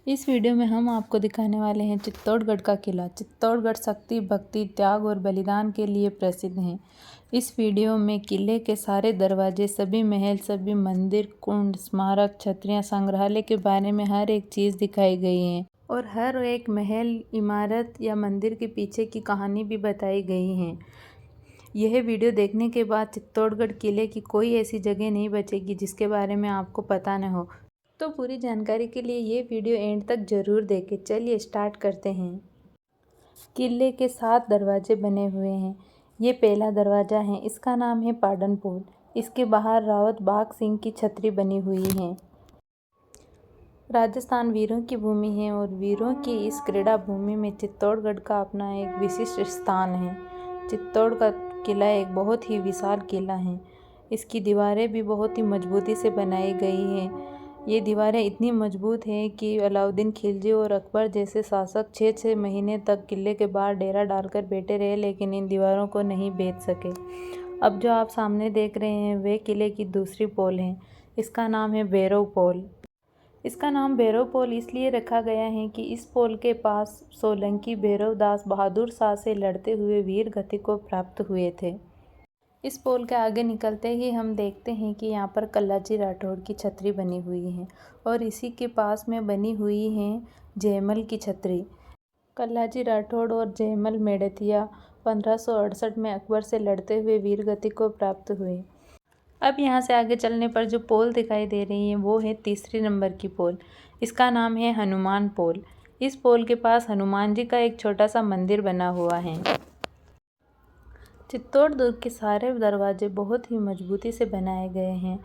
इस वीडियो में हम आपको दिखाने वाले हैं चित्तौड़गढ़ का किला। चित्तौड़गढ़ शक्ति, भक्ति, त्याग और बलिदान के लिए प्रसिद्ध है। इस वीडियो में किले के सारे दरवाजे, सभी महल, सभी मंदिर, कुंड, स्मारक, छतरियां, संग्रहालय के बारे में हर एक चीज़ दिखाई गई है और हर एक महल, इमारत या मंदिर के पीछे की कहानी भी बताई गई है। यह वीडियो देखने के बाद चित्तौड़गढ़ किले की कोई ऐसी जगह नहीं बचेगी जिसके बारे में आपको पता न हो। तो पूरी जानकारी के लिए ये वीडियो एंड तक ज़रूर देखें। चलिए स्टार्ट करते हैं। किले के 7 दरवाजे बने हुए हैं। ये पहला दरवाज़ा है, इसका नाम है पाडन पोल। इसके बाहर रावत बाघ सिंह की छतरी बनी हुई है। राजस्थान वीरों की भूमि है और वीरों की इस क्रीड़ा भूमि में चित्तौड़गढ़ का अपना एक विशिष्ट स्थान है। चित्तौड़ का किला एक बहुत ही विशाल किला है। इसकी दीवारें भी बहुत ही मजबूती से बनाई गई हैं। ये दीवारें इतनी मजबूत हैं कि अलाउद्दीन खिलजी और अकबर जैसे शासक 6-6 महीने तक किले के बाहर डेरा डालकर बैठे रहे, लेकिन इन दीवारों को नहीं भेद सके। अब जो आप सामने देख रहे हैं वे किले की दूसरी पोल है। इसका नाम है भैरव पोल। इसका नाम भैरव पोल इसलिए रखा गया है कि इस पोल के पास सोलंकी भैरव दास बहादुर शाह से लड़ते हुए वीर गति को प्राप्त हुए थे। इस पोल के आगे निकलते ही हम देखते हैं कि यहाँ पर कल्लाजी राठौड़ की छतरी बनी हुई है और इसी के पास में बनी हुई है जयमल की छतरी। कल्लाजी राठौड़ और जयमल मेड़तिया 1568 में अकबर से लड़ते हुए वीरगति को प्राप्त हुए। अब यहाँ से आगे चलने पर जो पोल दिखाई दे रही है वो है तीसरी नंबर की पोल। इसका नाम है हनुमान पोल। इस पोल के पास हनुमान जी का एक छोटा सा मंदिर बना हुआ है। चित्तौड़ दुर्ग के सारे दरवाजे बहुत ही मजबूती से बनाए गए हैं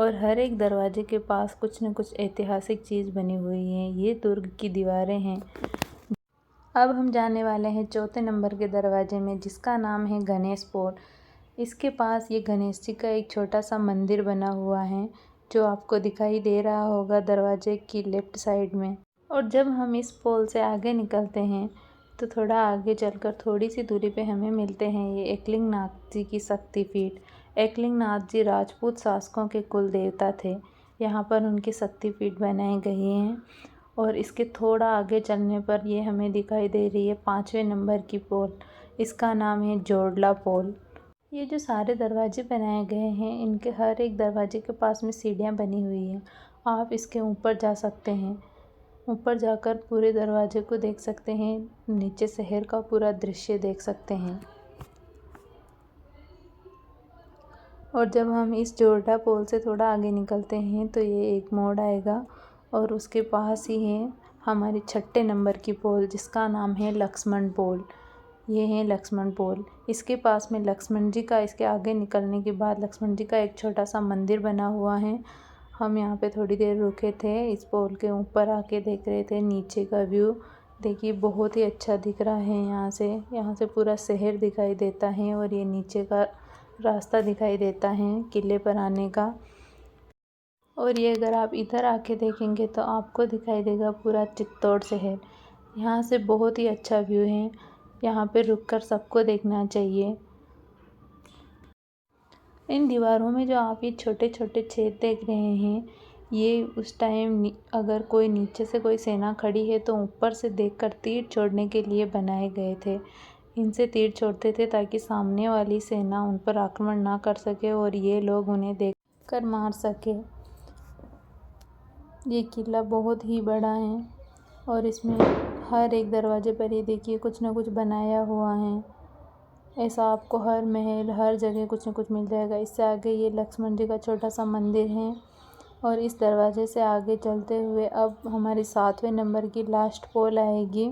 और हर एक दरवाजे के पास कुछ न कुछ ऐतिहासिक चीज़ बनी हुई है। ये दुर्ग की दीवारें हैं। अब हम जाने वाले हैं चौथे नंबर के दरवाजे में, जिसका नाम है गणेश पोल। इसके पास ये गणेश जी का एक छोटा सा मंदिर बना हुआ है जो आपको दिखाई दे रहा होगा दरवाजे की लेफ्ट साइड में। और जब हम इस पोल से आगे निकलते हैं तो थोड़ा आगे चलकर थोड़ी सी दूरी पे हमें मिलते हैं ये एकलिंग नाथ जी की शक्तिपीठ। एकलिंग नाथ जी राजपूत शासकों के कुल देवता थे। यहाँ पर उनकी शक्तिपीठ बनाई गई हैं और इसके थोड़ा आगे चलने पर ये हमें दिखाई दे रही है 5वें नंबर की पोल। इसका नाम है जोड़ला पोल। ये जो सारे दरवाजे बनाए गए हैं इनके हर एक दरवाजे के पास में सीढ़ियाँ बनी हुई हैं। आप इसके ऊपर जा सकते हैं। ऊपर जाकर पूरे दरवाजे को देख सकते हैं, नीचे शहर का पूरा दृश्य देख सकते हैं। और जब हम इस जोरडा पोल से थोड़ा आगे निकलते हैं तो ये एक मोड़ आएगा और उसके पास ही है हमारी 6ठे नंबर की पोल, जिसका नाम है लक्ष्मण पोल। ये है लक्ष्मण पोल। इसके पास में लक्ष्मण जी का, इसके आगे निकलने के बाद लक्ष्मण जी का एक छोटा सा मंदिर बना हुआ है। हम यहाँ पे थोड़ी देर रुके थे, इस पोल के ऊपर आके देख रहे थे नीचे का व्यू। देखिए बहुत ही अच्छा दिख रहा है यहाँ से पूरा शहर दिखाई देता है और ये नीचे का रास्ता दिखाई देता है किले पर आने का। और ये अगर आप इधर आके देखेंगे तो आपको दिखाई देगा पूरा चित्तौड़ शहर। यहाँ से बहुत ही अच्छा व्यू है। यहाँ पे रुककर सबको देखना चाहिए। इन दीवारों में जो आप ये छोटे छोटे छेद देख रहे हैं, ये उस टाइम अगर कोई नीचे से कोई सेना खड़ी है तो ऊपर से देखकर तीर छोड़ने के लिए बनाए गए थे। इनसे तीर छोड़ते थे ताकि सामने वाली सेना उन पर आक्रमण ना कर सके और ये लोग उन्हें देखकर मार सके। ये किला बहुत ही बड़ा है और इसमें हर एक दरवाजे पर ये देखिए कुछ ना कुछ बनाया हुआ है। ऐसा आपको हर महल, हर जगह कुछ न कुछ मिल जाएगा। इससे आगे ये लक्ष्मण जी का छोटा सा मंदिर है और इस दरवाजे से आगे चलते हुए अब हमारी 7वें नंबर की लास्ट पोल आएगी,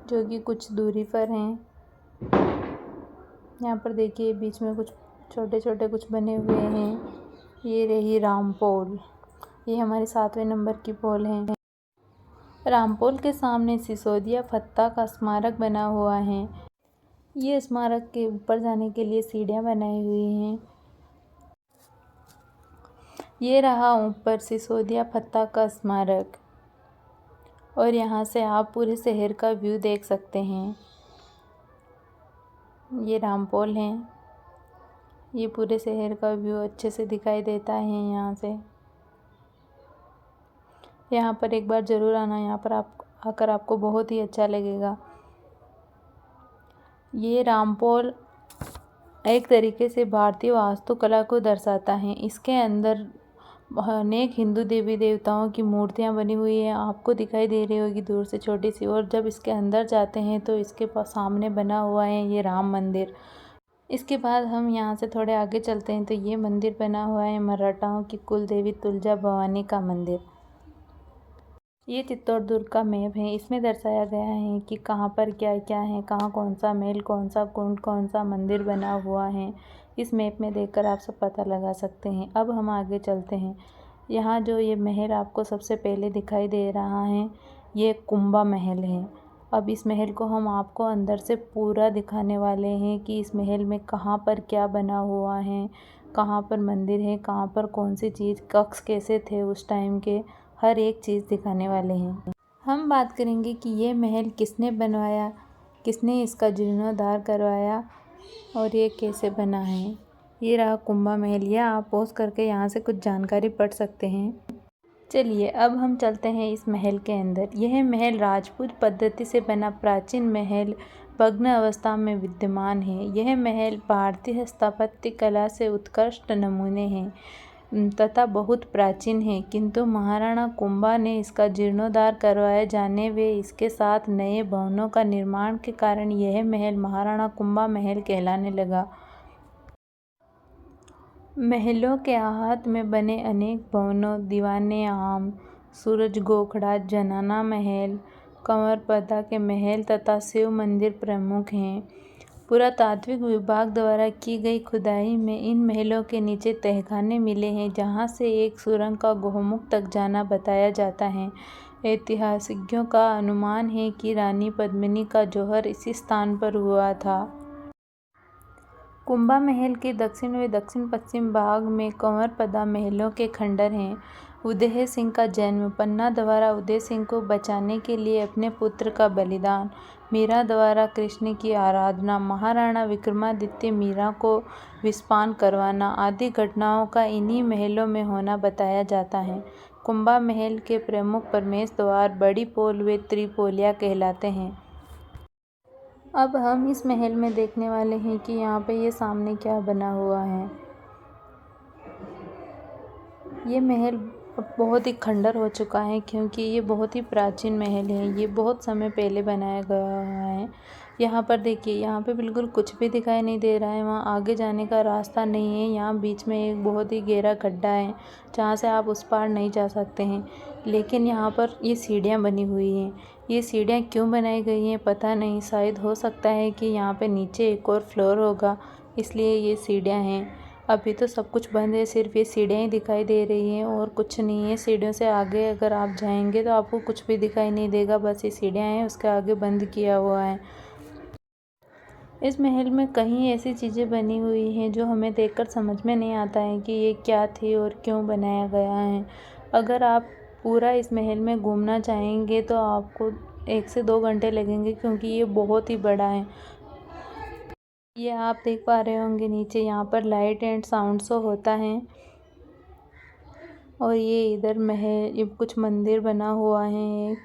जो कि कुछ दूरी पर है। यहाँ पर देखिए बीच में कुछ छोटे छोटे कुछ बने हुए हैं। ये रही राम पोल। ये हमारी 7वें नंबर की पोल है। रामपोल के सामने सिसोदिया फत्ता का स्मारक बना हुआ है। ये स्मारक के ऊपर जाने के लिए सीढ़ियाँ बनाई हुई हैं। ये रहा ऊपर सिसोदिया फत्ता का स्मारक और यहाँ से आप पूरे शहर का व्यू देख सकते हैं। ये रामपोल है। ये पूरे शहर का व्यू अच्छे से दिखाई देता है यहाँ से। यहाँ पर एक बार ज़रूर आना, यहाँ पर आप आकर आपको बहुत ही अच्छा लगेगा। ये रामपोल एक तरीके से भारतीय वास्तुकला को दर्शाता है। इसके अंदर अनेक हिंदू देवी देवताओं की मूर्तियाँ बनी हुई हैं, आपको दिखाई दे रही होगी दूर से छोटी सी। और जब इसके अंदर जाते हैं तो इसके सामने बना हुआ है ये राम मंदिर। इसके बाद हम यहाँ से थोड़े आगे चलते हैं तो ये मंदिर बना हुआ है मराठाओं की कुल देवी तुलजा भवानी का मंदिर। ये चित्तौड़ दुर्ग का मैप है। इसमें दर्शाया गया है कि कहाँ पर क्या क्या है, कहाँ कौन सा महल, कौन सा कुंड, कौन सा मंदिर बना हुआ है। इस मैप में देखकर आप सब पता लगा सकते हैं। अब हम आगे चलते हैं। यहाँ जो ये महल आपको सबसे पहले दिखाई दे रहा है, ये कुंभा महल है। अब इस महल को हम आपको अंदर से पूरा दिखाने वाले हैं कि इस महल में कहाँ पर क्या बना हुआ है, कहाँ पर मंदिर है, कहाँ पर कौन सी चीज़, कक्ष कैसे थे उस टाइम के, हर एक चीज़ दिखाने वाले हैं। हम बात करेंगे कि ये महल किसने बनवाया, किसने इसका जीर्णोद्धार करवाया और ये कैसे बना है। ये रहा कुंभा महल। यह आप पॉज करके यहाँ से कुछ जानकारी पढ़ सकते हैं। चलिए अब हम चलते हैं इस महल के अंदर। यह महल राजपूत पद्धति से बना प्राचीन महल भग्न अवस्था में विद्यमान है। यह महल भारतीय स्थापत्य कला से उत्कृष्ट नमूने हैं तथा बहुत प्राचीन है, किंतु महाराणा कुंभा ने इसका जीर्णोद्धार करवाए जाने व इसके साथ नए भवनों का निर्माण के कारण यह महल महाराणा कुंभा महल कहलाने लगा। महलों के आहत में बने अनेक भवनों दीवाने आम, सूरज गोखड़ा, जनाना महल, कंवरपदा के महल तथा शिव मंदिर प्रमुख हैं। पुरातात्विक विभाग द्वारा की गई खुदाई में इन महलों के नीचे तहखाने मिले हैं, जहां से एक सुरंग का गोमुख तक जाना बताया जाता है। ऐतिहासिकों का अनुमान है कि रानी पद्मिनी का जौहर इसी स्थान पर हुआ था। कुंभा महल के दक्षिण व दक्षिण पश्चिम भाग में कंवरपदा महलों के खंडर हैं। उदय सिंह का जन्म, पन्ना द्वारा उदय सिंह को बचाने के लिए अपने पुत्र का बलिदान, मीरा द्वारा कृष्ण की आराधना, महाराणा विक्रमादित्य मीरा को विषपान करवाना आदि घटनाओं का इन्हीं महलों में होना बताया जाता है। कुंभा महल के प्रमुख प्रवेश द्वार बड़ी पोल व त्रिपोलिया कहलाते हैं। अब हम इस महल में देखने वाले हैं कि यहाँ पे ये सामने क्या बना हुआ है। ये महल बहुत ही खंडर हो चुका है क्योंकि ये बहुत ही प्राचीन महल है। ये बहुत समय पहले बनाया गया है। यहाँ पर देखिए, यहाँ पे बिल्कुल कुछ भी दिखाई नहीं दे रहा है। वहाँ आगे जाने का रास्ता नहीं है। यहाँ बीच में एक बहुत ही गहरा गड्ढा है जहाँ से आप उस पार नहीं जा सकते हैं। लेकिन यहाँ पर ये सीढ़ियाँ बनी हुई हैं। ये सीढ़ियाँ क्यों बनाई गई हैं पता नहीं। शायद हो सकता है कि यहाँ पे नीचे एक और फ्लोर होगा, इसलिए ये सीढ़ियाँ हैं। अभी तो सब कुछ बंद है, सिर्फ ये सीढ़ियाँ ही दिखाई दे रही हैं और कुछ नहीं है। सीढ़ियों से आगे अगर आप जाएंगे तो आपको कुछ भी दिखाई नहीं देगा, बस ये सीढ़ियाँ हैं, उसके आगे बंद किया हुआ है। इस महल में कई ऐसी चीज़ें बनी हुई हैं जो हमें देखकर समझ में नहीं आता है कि ये क्या थी और क्यों बनाया गया है। अगर आप पूरा इस महल में घूमना चाहेंगे तो आपको 1 से 2 घंटे लगेंगे क्योंकि ये बहुत ही बड़ा है। ये आप देख पा रहे होंगे नीचे यहाँ पर लाइट एंड साउंड शो होता है। और ये इधर महल, ये कुछ मंदिर बना हुआ है एक।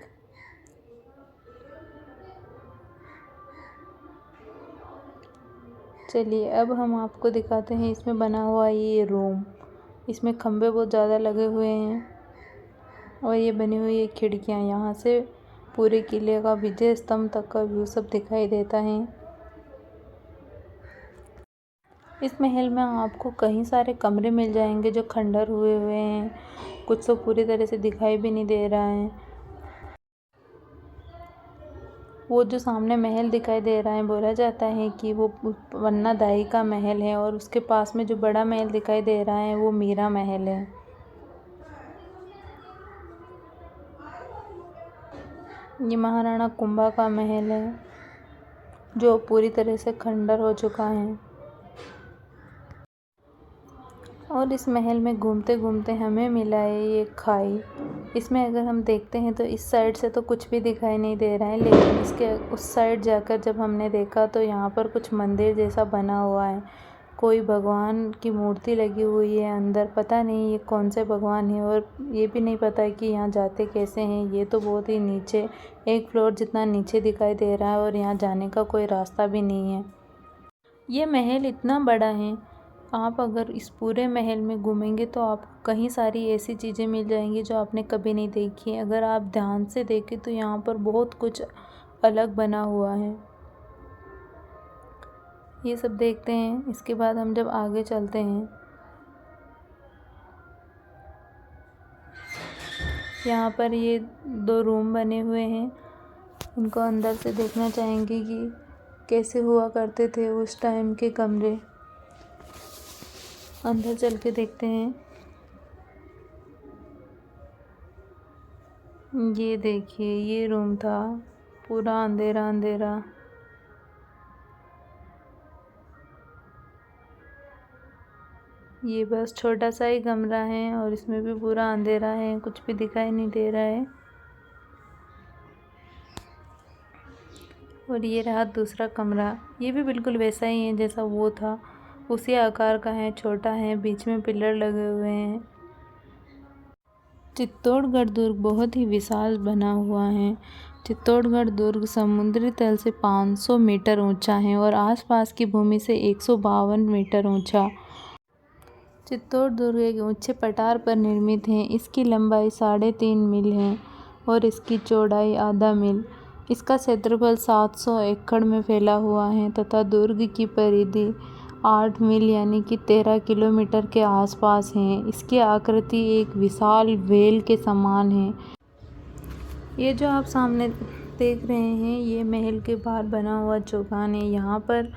चलिए अब हम आपको दिखाते हैं इसमें बना हुआ ये रूम। इसमें खंभे बहुत ज़्यादा लगे हुए हैं और ये बनी हुई है खिड़कियाँ। यहाँ से पूरे किले का विजय स्तंभ तक का व्यू सब दिखाई देता है। इस महल में आपको कई सारे कमरे मिल जाएंगे जो खंडर हुए हैं, कुछ तो पूरी तरह से दिखाई भी नहीं दे रहा है। वो जो सामने महल दिखाई दे रहा है, बोला जाता है कि वो पन्ना दाई का महल है और उसके पास में जो बड़ा महल दिखाई दे रहा है वो मीरा महल है। ये महाराणा कुंभा का महल है जो पूरी तरह से खंडर हो चुका है। और इस महल में घूमते घूमते हमें मिला है ये खाई। इसमें अगर हम देखते हैं तो इस साइड से तो कुछ भी दिखाई नहीं दे रहा है, लेकिन इसके उस साइड जाकर जब हमने देखा तो यहाँ पर कुछ मंदिर जैसा बना हुआ है। कोई भगवान की मूर्ति लगी हुई है अंदर। पता नहीं ये कौन से भगवान है और ये भी नहीं पता है कि यहाँ जाते कैसे हैं। ये तो बहुत ही नीचे, एक फ्लोर जितना नीचे दिखाई दे रहा है और यहाँ जाने का कोई रास्ता भी नहीं है। ये महल इतना बड़ा है, आप अगर इस पूरे महल में घूमेंगे तो आपको कई सारी ऐसी चीज़ें मिल जाएंगी जो आपने कभी नहीं देखी है। अगर आप ध्यान से देखें तो यहाँ पर बहुत कुछ अलग बना हुआ है। ये सब देखते हैं, इसके बाद हम जब आगे चलते हैं, यहाँ पर ये 2 रूम बने हुए हैं। इनको अंदर से देखना चाहेंगे कि कैसे हुआ करते थे उस टाइम के कमरे। अंदर चल के देखते हैं। ये देखिए, ये रूम था, पूरा अंधेरा अंधेरा। ये बस छोटा सा ही कमरा है और इसमें भी पूरा अंधेरा है, कुछ भी दिखाई नहीं दे रहा है। और ये रहा दूसरा कमरा, ये भी बिल्कुल वैसा ही है जैसा वो था, उसी आकार का है, छोटा है, बीच में पिलर लगे हुए हैं। चित्तौड़गढ़ दुर्ग बहुत ही विशाल बना हुआ है। चित्तौड़गढ़ दुर्ग समुद्री तल से 500 मीटर ऊंचा है और आसपास की भूमि से 152 मीटर ऊंचा। चित्तौड़ दुर्ग एक ऊंचे पठार पर निर्मित है। इसकी लंबाई 3.5 मील है और इसकी चौड़ाई आधा मील। इसका क्षेत्रफल 700 एकड़ में फैला हुआ है तथा दुर्ग की परिधि 8 मील यानी कि 13 किलोमीटर के आसपास है। इसकी आकृति एक विशाल वेल के समान है। ये जो आप सामने देख रहे हैं, ये महल के बाहर बना हुआ चौगान है। यहाँ पर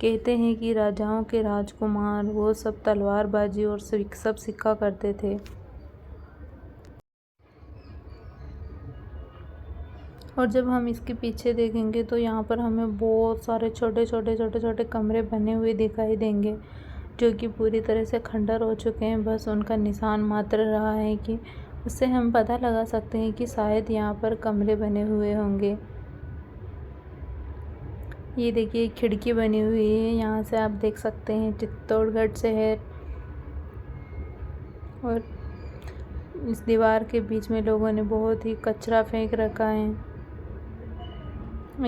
कहते हैं कि राजाओं के राजकुमार वो सब तलवारबाजी और सब सीखा करते थे। और जब हम इसके पीछे देखेंगे तो यहाँ पर हमें बहुत सारे छोटे छोटे कमरे बने हुए दिखाई देंगे, जो कि पूरी तरह से खंडर हो चुके हैं। बस उनका निशान मात्र रहा है कि उससे हम पता लगा सकते हैं कि शायद यहाँ पर कमरे बने हुए होंगे। ये देखिए, खिड़की बनी हुई है, यहाँ से आप देख सकते हैं चित्तौड़गढ़ शहर। और इस दीवार के बीच में लोगों ने बहुत ही कचरा फेंक रखा है।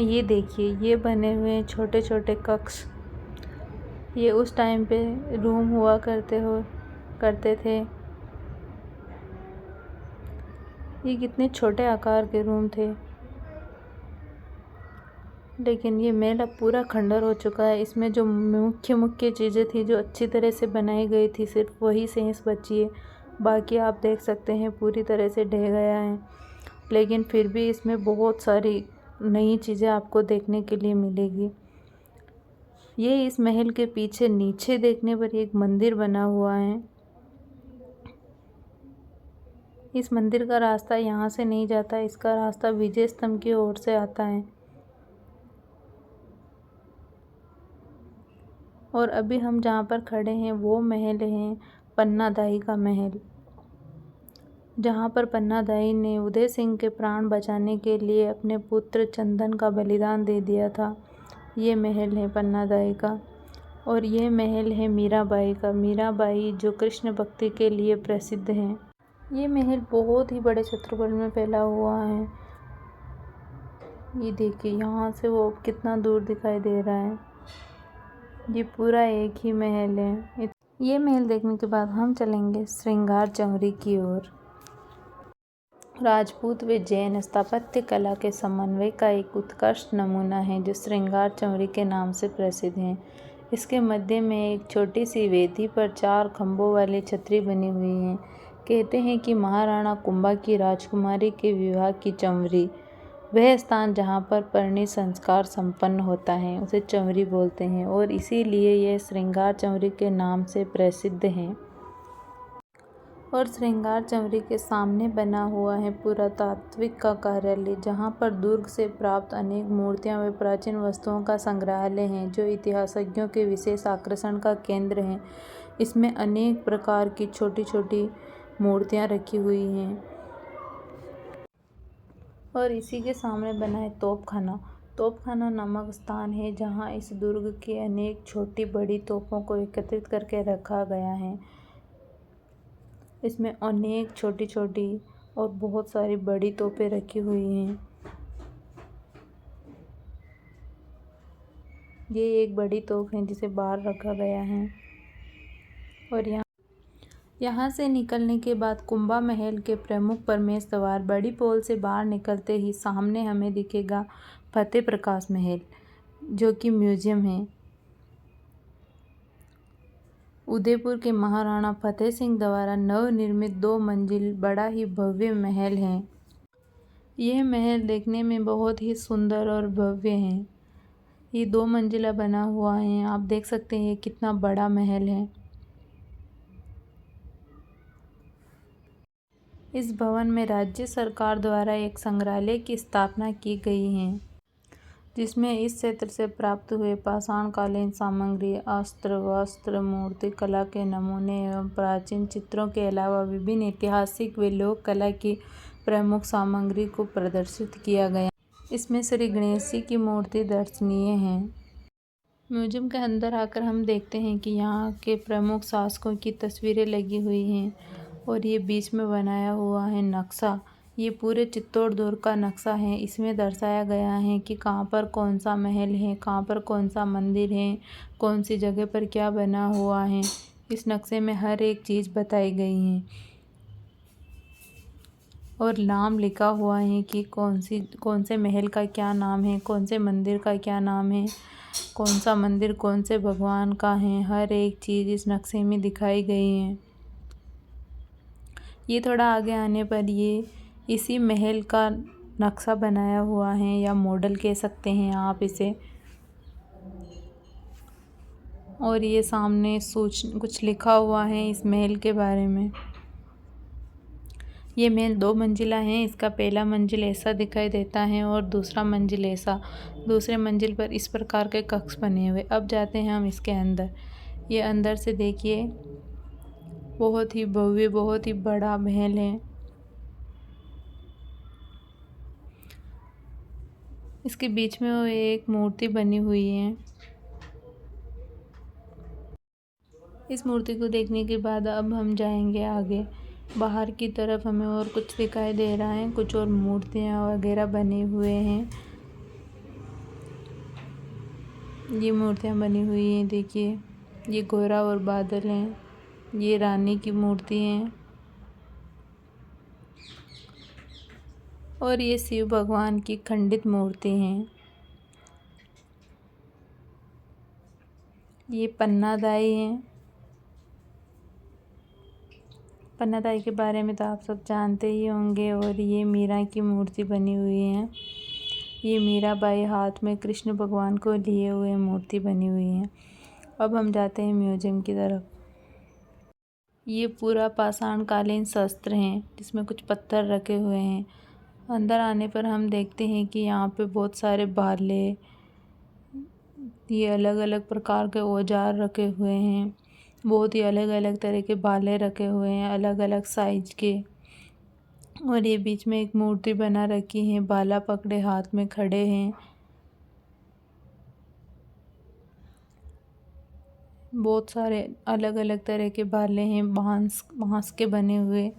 ये देखिए, ये बने हुए हैं छोटे छोटे कक्ष। ये उस टाइम पे रूम हुआ करते थे। ये कितने छोटे आकार के रूम थे, लेकिन ये महल अब पूरा खंडर हो चुका है। इसमें जो मुख्य चीज़ें थी जो अच्छी तरह से बनाई गई थी, सिर्फ वही शेष बची है। बाकी आप देख सकते हैं पूरी तरह से ढह गया है, लेकिन फिर भी इसमें बहुत सारी नई चीज़ें आपको देखने के लिए मिलेगी। ये इस महल के पीछे नीचे देखने पर एक मंदिर बना हुआ है। इस मंदिर का रास्ता यहाँ से नहीं जाता, इसका रास्ता विजय स्तंभ की ओर से आता है। और अभी हम जहाँ पर खड़े हैं वो महल है पन्नादाई का महल, जहाँ पर पन्नादाई ने उदय सिंह के प्राण बचाने के लिए अपने पुत्र चंदन का बलिदान दे दिया था। ये महल है पन्नादाई का। और ये महल है मीराबाई का। मीराबाई जो कृष्ण भक्ति के लिए प्रसिद्ध हैं। ये महल बहुत ही बड़े क्षेत्रफल में फैला हुआ है। ये देखिए, यहाँ से वो कितना दूर दिखाई दे रहा है। ये पूरा एक ही महल है। ये महल देखने के बाद हम चलेंगे श्रृंगार चौरी की ओर। राजपूत व जैन स्थापत्य कला के समन्वय का एक उत्कृष्ट नमूना है जो श्रृंगार चौरी के नाम से प्रसिद्ध है। इसके मध्य में एक छोटी सी वेदी पर 4 खंभों वाली छतरी बनी हुई है। कहते हैं कि महाराणा कुंभा की राजकुमारी के विवाह की चौरी, वह स्थान जहाँ पर परिणय संस्कार संपन्न होता है, उसे चौरी बोलते हैं और इसीलिए यह श्रृंगार चौरी के नाम से प्रसिद्ध है। और श्रृंगार चौरी के सामने बना हुआ है पुरातात्विक का कार्यालय, जहाँ पर दुर्ग से प्राप्त अनेक मूर्तियाँ व प्राचीन वस्तुओं का संग्रहालय है, जो इतिहासज्ञों के विशेष आकर्षण का केंद्र है। इसमें अनेक प्रकार की छोटी छोटी मूर्तियाँ रखी हुई हैं। और इसी के सामने बना है तोपखाना। तोपखाना नामक स्थान है जहां इस दुर्ग की अनेक छोटी बड़ी तोपों को एकत्रित करके रखा गया है। इसमें अनेक छोटी छोटी और बहुत सारी बड़ी तोपें रखी हुई हैं। ये एक बड़ी तोप है जिसे बाहर रखा गया है। और यहाँ से निकलने के बाद कुंभा महल के प्रमुख प्रवेश द्वार बड़ी पोल से बाहर निकलते ही सामने हमें दिखेगा फतेह प्रकाश महल, जो कि म्यूजियम है। उदयपुर के महाराणा फतेह सिंह द्वारा नवनिर्मित 2 मंजिल बड़ा ही भव्य महल है। यह महल देखने में बहुत ही सुंदर और भव्य है। ये 2 मंजिला बना हुआ है। आप देख सकते हैं कितना बड़ा महल है। इस भवन में राज्य सरकार द्वारा एक संग्रहालय की स्थापना की गई है, जिसमें इस क्षेत्र से प्राप्त हुए पाषाणकालीन सामग्री, अस्त्र, वस्त्र, मूर्ति कला के नमूने एवं प्राचीन चित्रों के अलावा विभिन्न ऐतिहासिक व लोक कला की प्रमुख सामग्री को प्रदर्शित किया गया। इसमें श्री गणेश जी की मूर्ति दर्शनीय है। म्यूजियम के अंदर आकर हम देखते हैं कि यहाँ के प्रमुख शासकों की तस्वीरें लगी हुई हैं और ये बीच में बनाया हुआ है नक्शा। ये पूरे चित्तौड़ दुर्ग का नक्शा है। इसमें दर्शाया गया है कि कहाँ पर कौन सा महल है, कहाँ पर कौन सा मंदिर है, कौन सी जगह पर क्या बना हुआ है। इस नक्शे में हर एक चीज़ बताई गई है और नाम लिखा हुआ है कि कौन से महल का क्या नाम है, कौन से मंदिर का क्या नाम है, कौन सा मंदिर कौन से भगवान का है। हर एक चीज़ इस नक्शे में दिखाई गई है। ये थोड़ा आगे आने पर ये इसी महल का नक्शा बनाया हुआ है या मॉडल कह सकते हैं आप इसे। और ये सामने कुछ लिखा हुआ है इस महल के बारे में। ये महल 2 मंजिला है। इसका पहला मंजिल ऐसा दिखाई देता है और दूसरा मंजिल ऐसा। दूसरे मंजिल पर इस प्रकार के कक्ष बने हुए। अब जाते हैं हम इसके अंदर। ये अंदर से देखिए, बहुत ही भव्य, बहुत ही बड़ा महल है। इसके बीच में वो एक मूर्ति बनी हुई है। इस मूर्ति को देखने के बाद अब हम जाएंगे आगे। बाहर की तरफ हमें और कुछ दिखाई दे रहा है, कुछ और मूर्तियाँ वगैरह बने हुए हैं। ये मूर्तियाँ बनी हुई हैं, देखिए ये घोड़ा और बादल हैं। ये रानी की मूर्ति है और ये शिव भगवान की खंडित मूर्ति है। ये पन्नादाई है। पन्नादाई के बारे में तो आप सब जानते ही होंगे। और ये मीरा की मूर्ति बनी हुई है। ये मीराबाई हाथ में कृष्ण भगवान को लिए हुए मूर्ति बनी हुई है। अब हम जाते हैं म्यूजियम की तरफ। ये पूरा पाषाणकालीन शस्त्र हैं, जिसमें कुछ पत्थर रखे हुए हैं। अंदर आने पर हम देखते हैं कि यहाँ पे बहुत सारे भाले, ये अलग अलग प्रकार के औजार रखे हुए हैं। बहुत ही अलग अलग तरह के भाले रखे हुए हैं, अलग अलग साइज के। और ये बीच में एक मूर्ति बना रखी है, भाला पकड़े हाथ में खड़े हैं। बहुत सारे अलग अलग तरह के भाले हैं, बांस के बने हुए।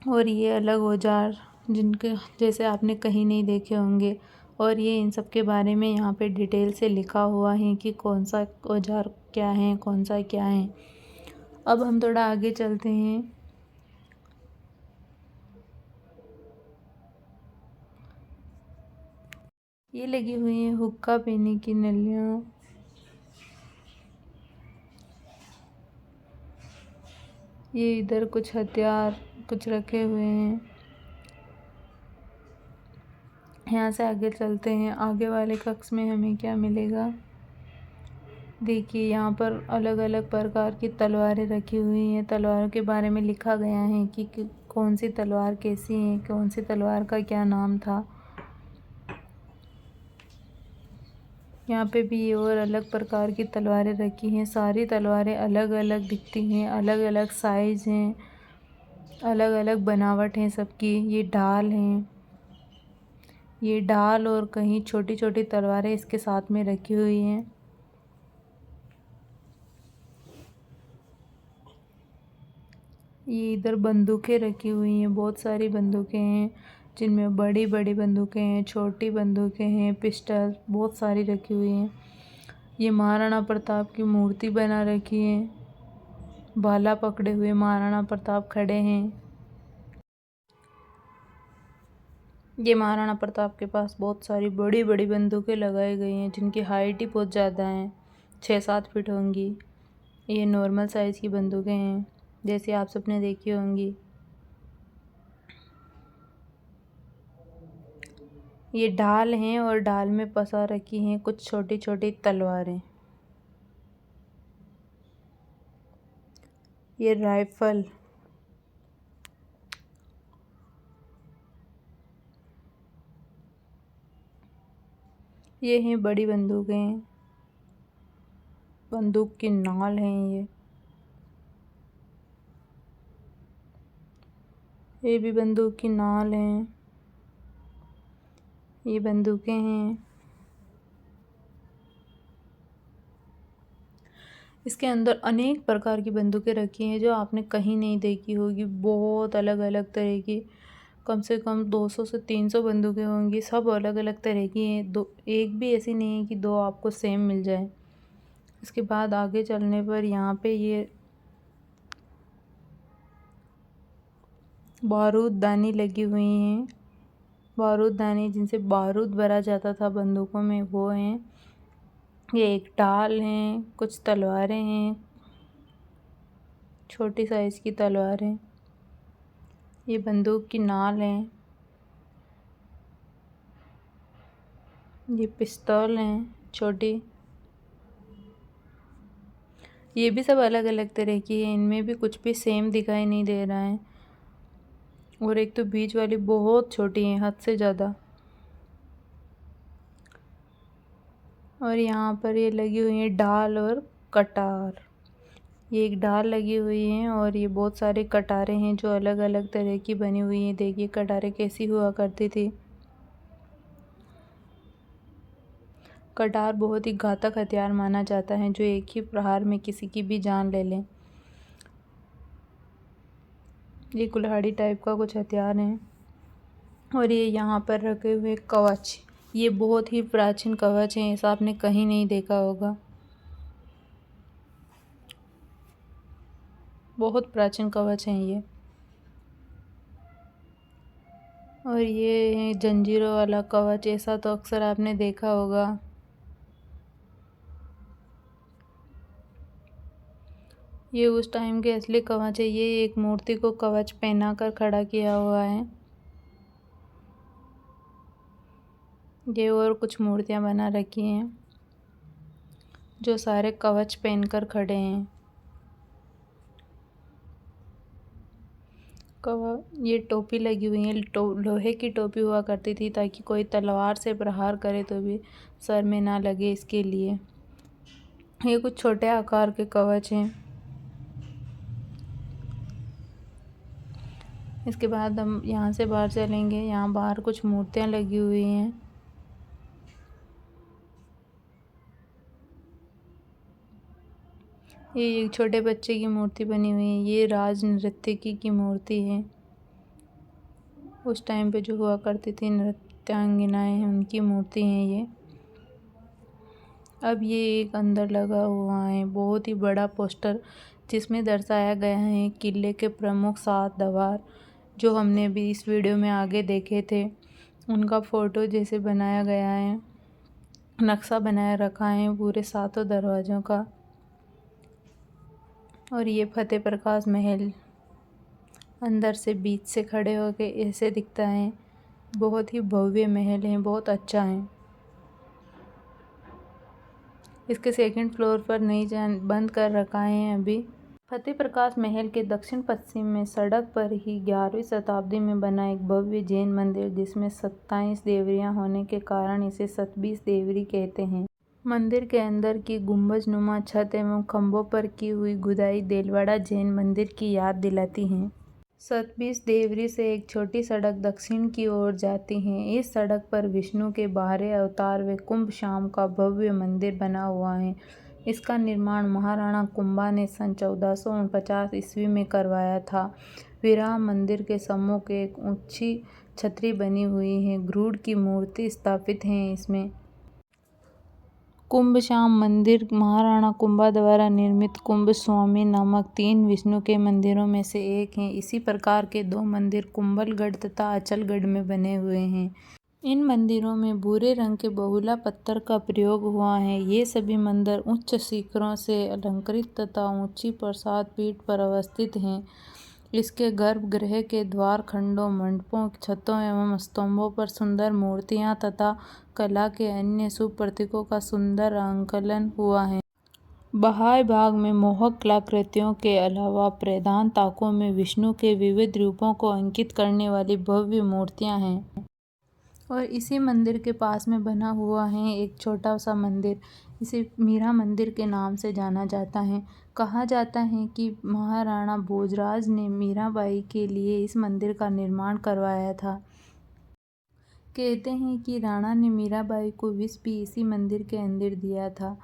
और ये अलग औजार जिनके जैसे आपने कहीं नहीं देखे होंगे। और ये इन सब के बारे में यहाँ पे डिटेल से लिखा हुआ है कि कौन सा औजार क्या है, कौन सा क्या है। अब हम थोड़ा आगे चलते हैं। ये लगी हुई है हुक्का पीने की नलियाँ। ये इधर कुछ हथियार कुछ रखे हुए हैं। यहाँ से आगे चलते हैं। आगे वाले कक्ष में हमें क्या मिलेगा, देखिए यहाँ पर अलग अलग प्रकार की तलवारें रखी हुई हैं। तलवारों के बारे में लिखा गया है कि कौन सी तलवार कैसी है, कौन सी तलवार का क्या नाम था। यहाँ पे भी और अलग प्रकार की तलवारें रखी हैं। सारी तलवारें अलग अलग दिखती हैं, अलग अलग साइज़ हैं, अलग अलग बनावट हैं सबकी। ये ढाल हैं, ये ढाल और कहीं छोटी छोटी तलवारें इसके साथ में रखी हुई हैं। ये इधर बंदूकें रखी हुई हैं, बहुत सारी बंदूकें हैं जिनमें बड़ी बड़ी बंदूकें हैं, छोटी बंदूकें हैं, पिस्टल बहुत सारी रखी हुई हैं। ये महाराणा प्रताप की मूर्ति बना रखी है, भाला पकड़े हुए महाराणा प्रताप खड़े हैं। ये महाराणा प्रताप के पास बहुत सारी बड़ी बड़ी बंदूकें लगाई गई हैं जिनकी हाइट ही बहुत ज़्यादा है, 6-7 फीट होंगी। ये नॉर्मल साइज़ की बंदूकें हैं जैसे आप सबने देखी होंगी। ये ढाल हैं और ढाल में फंसा रखी हैं कुछ छोटी छोटी तलवारें। ये राइफल, ये हैं बड़ी बंदूकें, बंदूक की नाल हैं। ये भी बंदूक की नाल हैं। ये बंदूकें हैं। इसके अंदर अनेक प्रकार की बंदूकें रखी हैं जो आपने कहीं नहीं देखी होगी। बहुत अलग अलग तरह की, कम से कम 200 से 300 बंदूकें होंगी। सब अलग अलग तरह की हैं, दो एक भी ऐसी नहीं है कि दो आपको सेम मिल जाए। इसके बाद आगे चलने पर यहाँ पे ये बारूददानी लगी हुई हैं। बारूददानी जिनसे बारूद भरा जाता था बंदूकों में, वो हैं। ये एक ढाल हैं, कुछ तलवारें हैं, छोटी साइज़ की तलवारें। ये बंदूक की नाल हैं। ये पिस्तौल हैं छोटी। ये भी सब अलग अलग तरह की है, इनमें भी कुछ भी सेम दिखाई नहीं दे रहा है। और एक तो बीच वाली बहुत छोटी है, हद से ज़्यादा। और यहाँ पर ये लगी हुई है ढाल और कटार। ये एक ढाल लगी हुई है और ये बहुत सारे कटारें हैं जो अलग अलग तरह की बनी हुई हैं। देखिए कटारें कैसी हुआ करती थी। कटार बहुत ही घातक हथियार माना जाता है जो एक ही प्रहार में किसी की भी जान ले लें। ये कुल्हाड़ी टाइप का कुछ हथियार है। और ये यहाँ पर रखे हुए कवच, ये बहुत ही प्राचीन कवच हैं, ऐसा आपने कहीं नहीं देखा होगा। बहुत प्राचीन कवच हैं ये। और ये जंजीरों वाला कवच, ऐसा तो अक्सर आपने देखा होगा। ये उस टाइम के असली कवच है। ये एक मूर्ति को कवच पहना कर खड़ा किया हुआ है। ये और कुछ मूर्तियां बना रखी हैं जो सारे कवच पहनकर खड़े हैं। ये टोपी लगी हुई है, लोहे की टोपी हुआ करती थी ताकि कोई तलवार से प्रहार करे तो भी सर में ना लगे, इसके लिए। ये कुछ छोटे आकार के कवच हैं। इसके बाद हम यहाँ से बाहर चलेंगे। यहाँ बाहर कुछ मूर्तियाँ लगी हुई हैं। ये एक छोटे बच्चे की मूर्ति बनी हुई है। ये राज नर्तकी की मूर्ति है। उस टाइम पे जो हुआ करती थी नृत्यांगनाएं, उनकी मूर्ति है ये। अब ये एक अंदर लगा हुआ है बहुत ही बड़ा पोस्टर जिसमें दर्शाया गया है किले के प्रमुख 7 दरबार जो हमने भी इस वीडियो में आगे देखे थे। उनका फ़ोटो जैसे बनाया गया है, नक्शा बनाया रखा है पूरे 7 दरवाज़ों का। और ये फतेह प्रकाश महल अंदर से बीच से खड़े होके ऐसे दिखता है। बहुत ही भव्य महल है, बहुत अच्छा है। इसके सेकंड फ्लोर पर नहीं बंद कर रखा है अभी। फतेह प्रकाश महल के दक्षिण पश्चिम में सड़क पर ही 11वीं शताब्दी में बना एक भव्य जैन मंदिर जिसमें 27 देवरियां होने के कारण इसे 27 देवरी कहते हैं। मंदिर के अंदर की गुंबजनुमा छत एवं खंभों पर की हुई खुदाई देलवाड़ा जैन मंदिर की याद दिलाती हैं। सतबीज देवरी से एक छोटी सड़क दक्षिण की ओर जाती है। इस सड़क पर विष्णु के 12 अवतार व कुंभशाम का भव्य मंदिर बना हुआ है। इसका निर्माण महाराणा कुंभा ने सन 1449 ईस्वी में करवाया था। विराह मंदिर के सम्मुख एक ऊंची छतरी बनी हुई है। गरुड़ की मूर्ति स्थापित है इसमें। कुंभशाम मंदिर महाराणा कुंभा द्वारा निर्मित कुंभस्वामी नामक 3 विष्णु के मंदिरों में से एक है। इसी प्रकार के 2 मंदिर कुंभलगढ़ तथा अचलगढ़ में बने हुए हैं। इन मंदिरों में भूरे रंग के बहुला पत्थर का प्रयोग हुआ है। ये सभी मंदिर उच्च शिखरों से अलंकृत तथा ऊंची प्रसाद पीठ पर अवस्थित हैं। इसके गर्भगृह के द्वार खंडों, मंडपों, छतों एवं स्तंभों पर सुंदर मूर्तियां तथा कला के अन्य शुभ प्रतीकों का सुंदर आंकलन हुआ है। बाह्य भाग में मोहक कलाकृतियों के अलावा प्रधान ताकों में विष्णु के विविध रूपों को अंकित करने वाली भव्य मूर्तियां हैं। और इसी मंदिर के पास में बना हुआ है एक छोटा सा मंदिर। इसे मीरा मंदिर के नाम से जाना जाता है। कहा जाता है कि महाराणा भोजराज ने मीराबाई के लिए इस मंदिर का निर्माण करवाया था। कहते हैं कि राणा ने मीराबाई को विष भी इसी मंदिर के अंदर दिया था।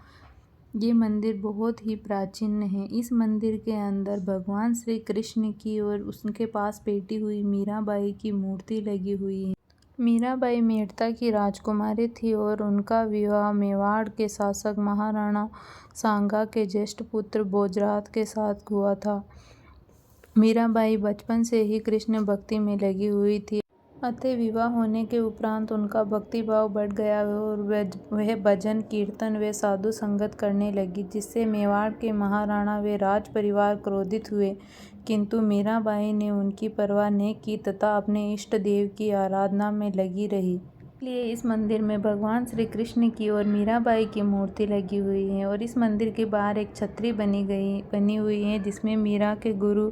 ये मंदिर बहुत ही प्राचीन है। इस मंदिर के अंदर भगवान श्री कृष्ण की और उनके पास बैठी हुई मीराबाई की मूर्ति लगी हुई है। मीराबाई मेड़ता की राजकुमारी थी और उनका विवाह मेवाड़ के शासक महाराणा सांगा के ज्येष्ठ पुत्र भोजराज के साथ हुआ था। मीराबाई बचपन से ही कृष्ण भक्ति में लगी हुई थी। अतः विवाह होने के उपरांत उनका भक्ति भाव बढ़ गया और वह भजन कीर्तन व साधु संगत करने लगी, जिससे मेवाड़ के महाराणा व राज परिवार क्रोधित हुए। किंतु मीराबाई ने उनकी परवाह नहीं की तथा अपने इष्ट देव की आराधना में लगी रही। इसलिए इस मंदिर में भगवान श्री कृष्ण की और मीराबाई की मूर्ति लगी हुई है। और इस मंदिर के बाहर एक छतरी बनी हुई है जिसमें मीरा के गुरु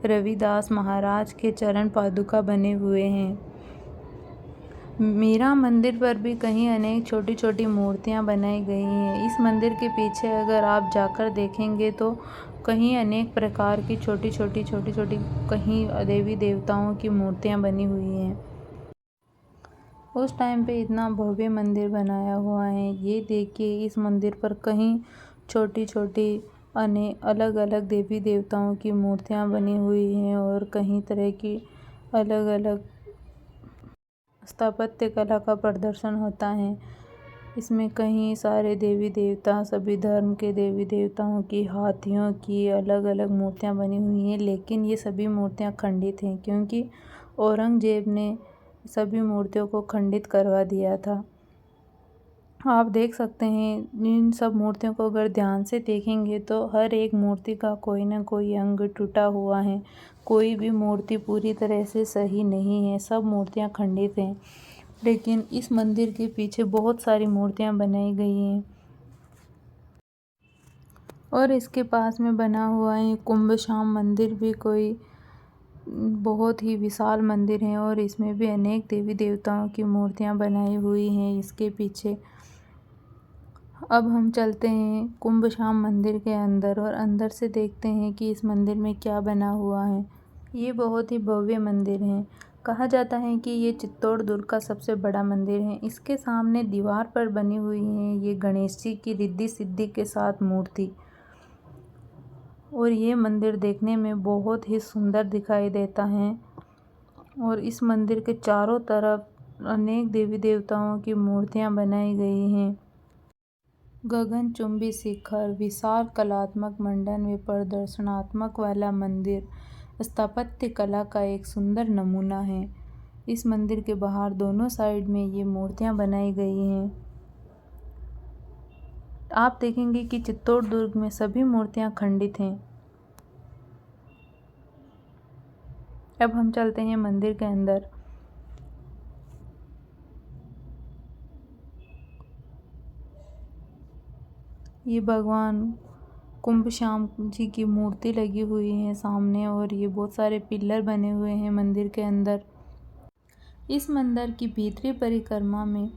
रविदास महाराज के चरण पादुका बने हुए हैं। मीरा मंदिर पर भी कहीं अनेक छोटी छोटी मूर्तियां बनाई गई हैं। इस मंदिर के पीछे अगर आप जाकर देखेंगे तो कहीं अनेक प्रकार की छोटी छोटी कहीं देवी देवताओं की मूर्तियां बनी हुई हैं। उस टाइम पे इतना भव्य मंदिर बनाया हुआ है। ये देखिए, इस मंदिर पर कहीं छोटी छोटी अलग अलग देवी देवताओं की मूर्तियां बनी हुई हैं और कहीं तरह की अलग अलग स्थापत्य कला का प्रदर्शन होता है। इसमें कहीं सारे देवी देवता, सभी धर्म के देवी देवताओं की, हाथियों की अलग अलग मूर्तियां बनी हुई हैं। लेकिन ये सभी मूर्तियां खंडित हैं क्योंकि औरंगजेब ने सभी मूर्तियों को खंडित करवा दिया था। आप देख सकते हैं इन सब मूर्तियों को अगर ध्यान से देखेंगे तो हर एक मूर्ति का कोई ना कोई अंग टूटा हुआ है। कोई भी मूर्ति पूरी तरह से सही नहीं है। सब मूर्तियां खंडित हैं। लेकिन इस मंदिर के पीछे बहुत सारी मूर्तियां बनाई गई हैं। और इसके पास में बना हुआ है कुंभशाम मंदिर भी कोई बहुत ही विशाल मंदिर है और इसमें भी अनेक देवी देवताओं की मूर्तियां बनाई हुई हैं इसके पीछे। अब हम चलते हैं कुंभशाम मंदिर के अंदर और अंदर से देखते हैं कि इस मंदिर में क्या बना हुआ है। ये बहुत ही भव्य मंदिर है। कहा जाता है कि ये चित्तौड़ दुर्ग का सबसे बड़ा मंदिर है। इसके सामने दीवार पर बनी हुई है ये गणेश जी की रिद्धि सिद्धि के साथ मूर्ति। और ये मंदिर देखने में बहुत ही सुंदर दिखाई देता है। और इस मंदिर के चारों तरफ अनेक देवी देवताओं की मूर्तियां बनाई गई हैं। गगनचुंबी शिखर, विशाल कलात्मक मंडन व प्रदर्शनात्मक वाला मंदिर स्थापत्य कला का एक सुंदर नमूना है। इस मंदिर के बाहर दोनों साइड में ये मूर्तियां बनाई गई हैं। आप देखेंगे कि चित्तौड़ दुर्ग में सभी मूर्तियां खंडित हैं। अब हम चलते हैं मंदिर के अंदर। ये भगवान कुंभशाम जी की मूर्ति लगी हुई है सामने और ये बहुत सारे पिलर बने हुए हैं मंदिर के अंदर। इस मंदिर की भीतरी परिक्रमा में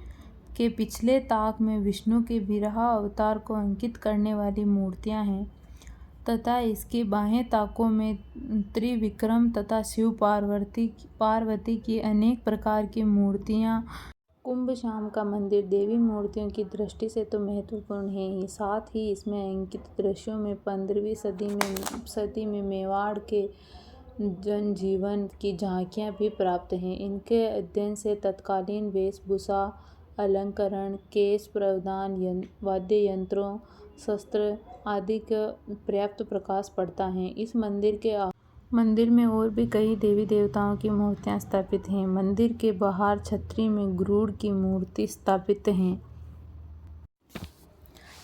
के पिछले ताक में विष्णु के विराह अवतार को अंकित करने वाली मूर्तियां हैं। तथा इसके बाह्य ताकों में त्रिविक्रम तथा शिव पार्वती की अनेक प्रकार की मूर्तियां। कुंभश्याम का मंदिर देवी मूर्तियों की दृष्टि से तो महत्वपूर्ण है ही, साथ ही इसमें अंकित दृश्यों में 15वीं सदी में मेवाड़ के जनजीवन की झांकियां भी प्राप्त हैं। इनके अध्ययन से तत्कालीन वेशभूषा, अलंकरण, केश प्रबंधन, वाद्य यंत्रों, शस्त्र आदि का पर्याप्त प्रकाश पड़ता है। इस मंदिर में और भी कई देवी देवताओं की मूर्तियां स्थापित हैं। मंदिर के बाहर छतरी में गरुड़ की मूर्ति स्थापित है।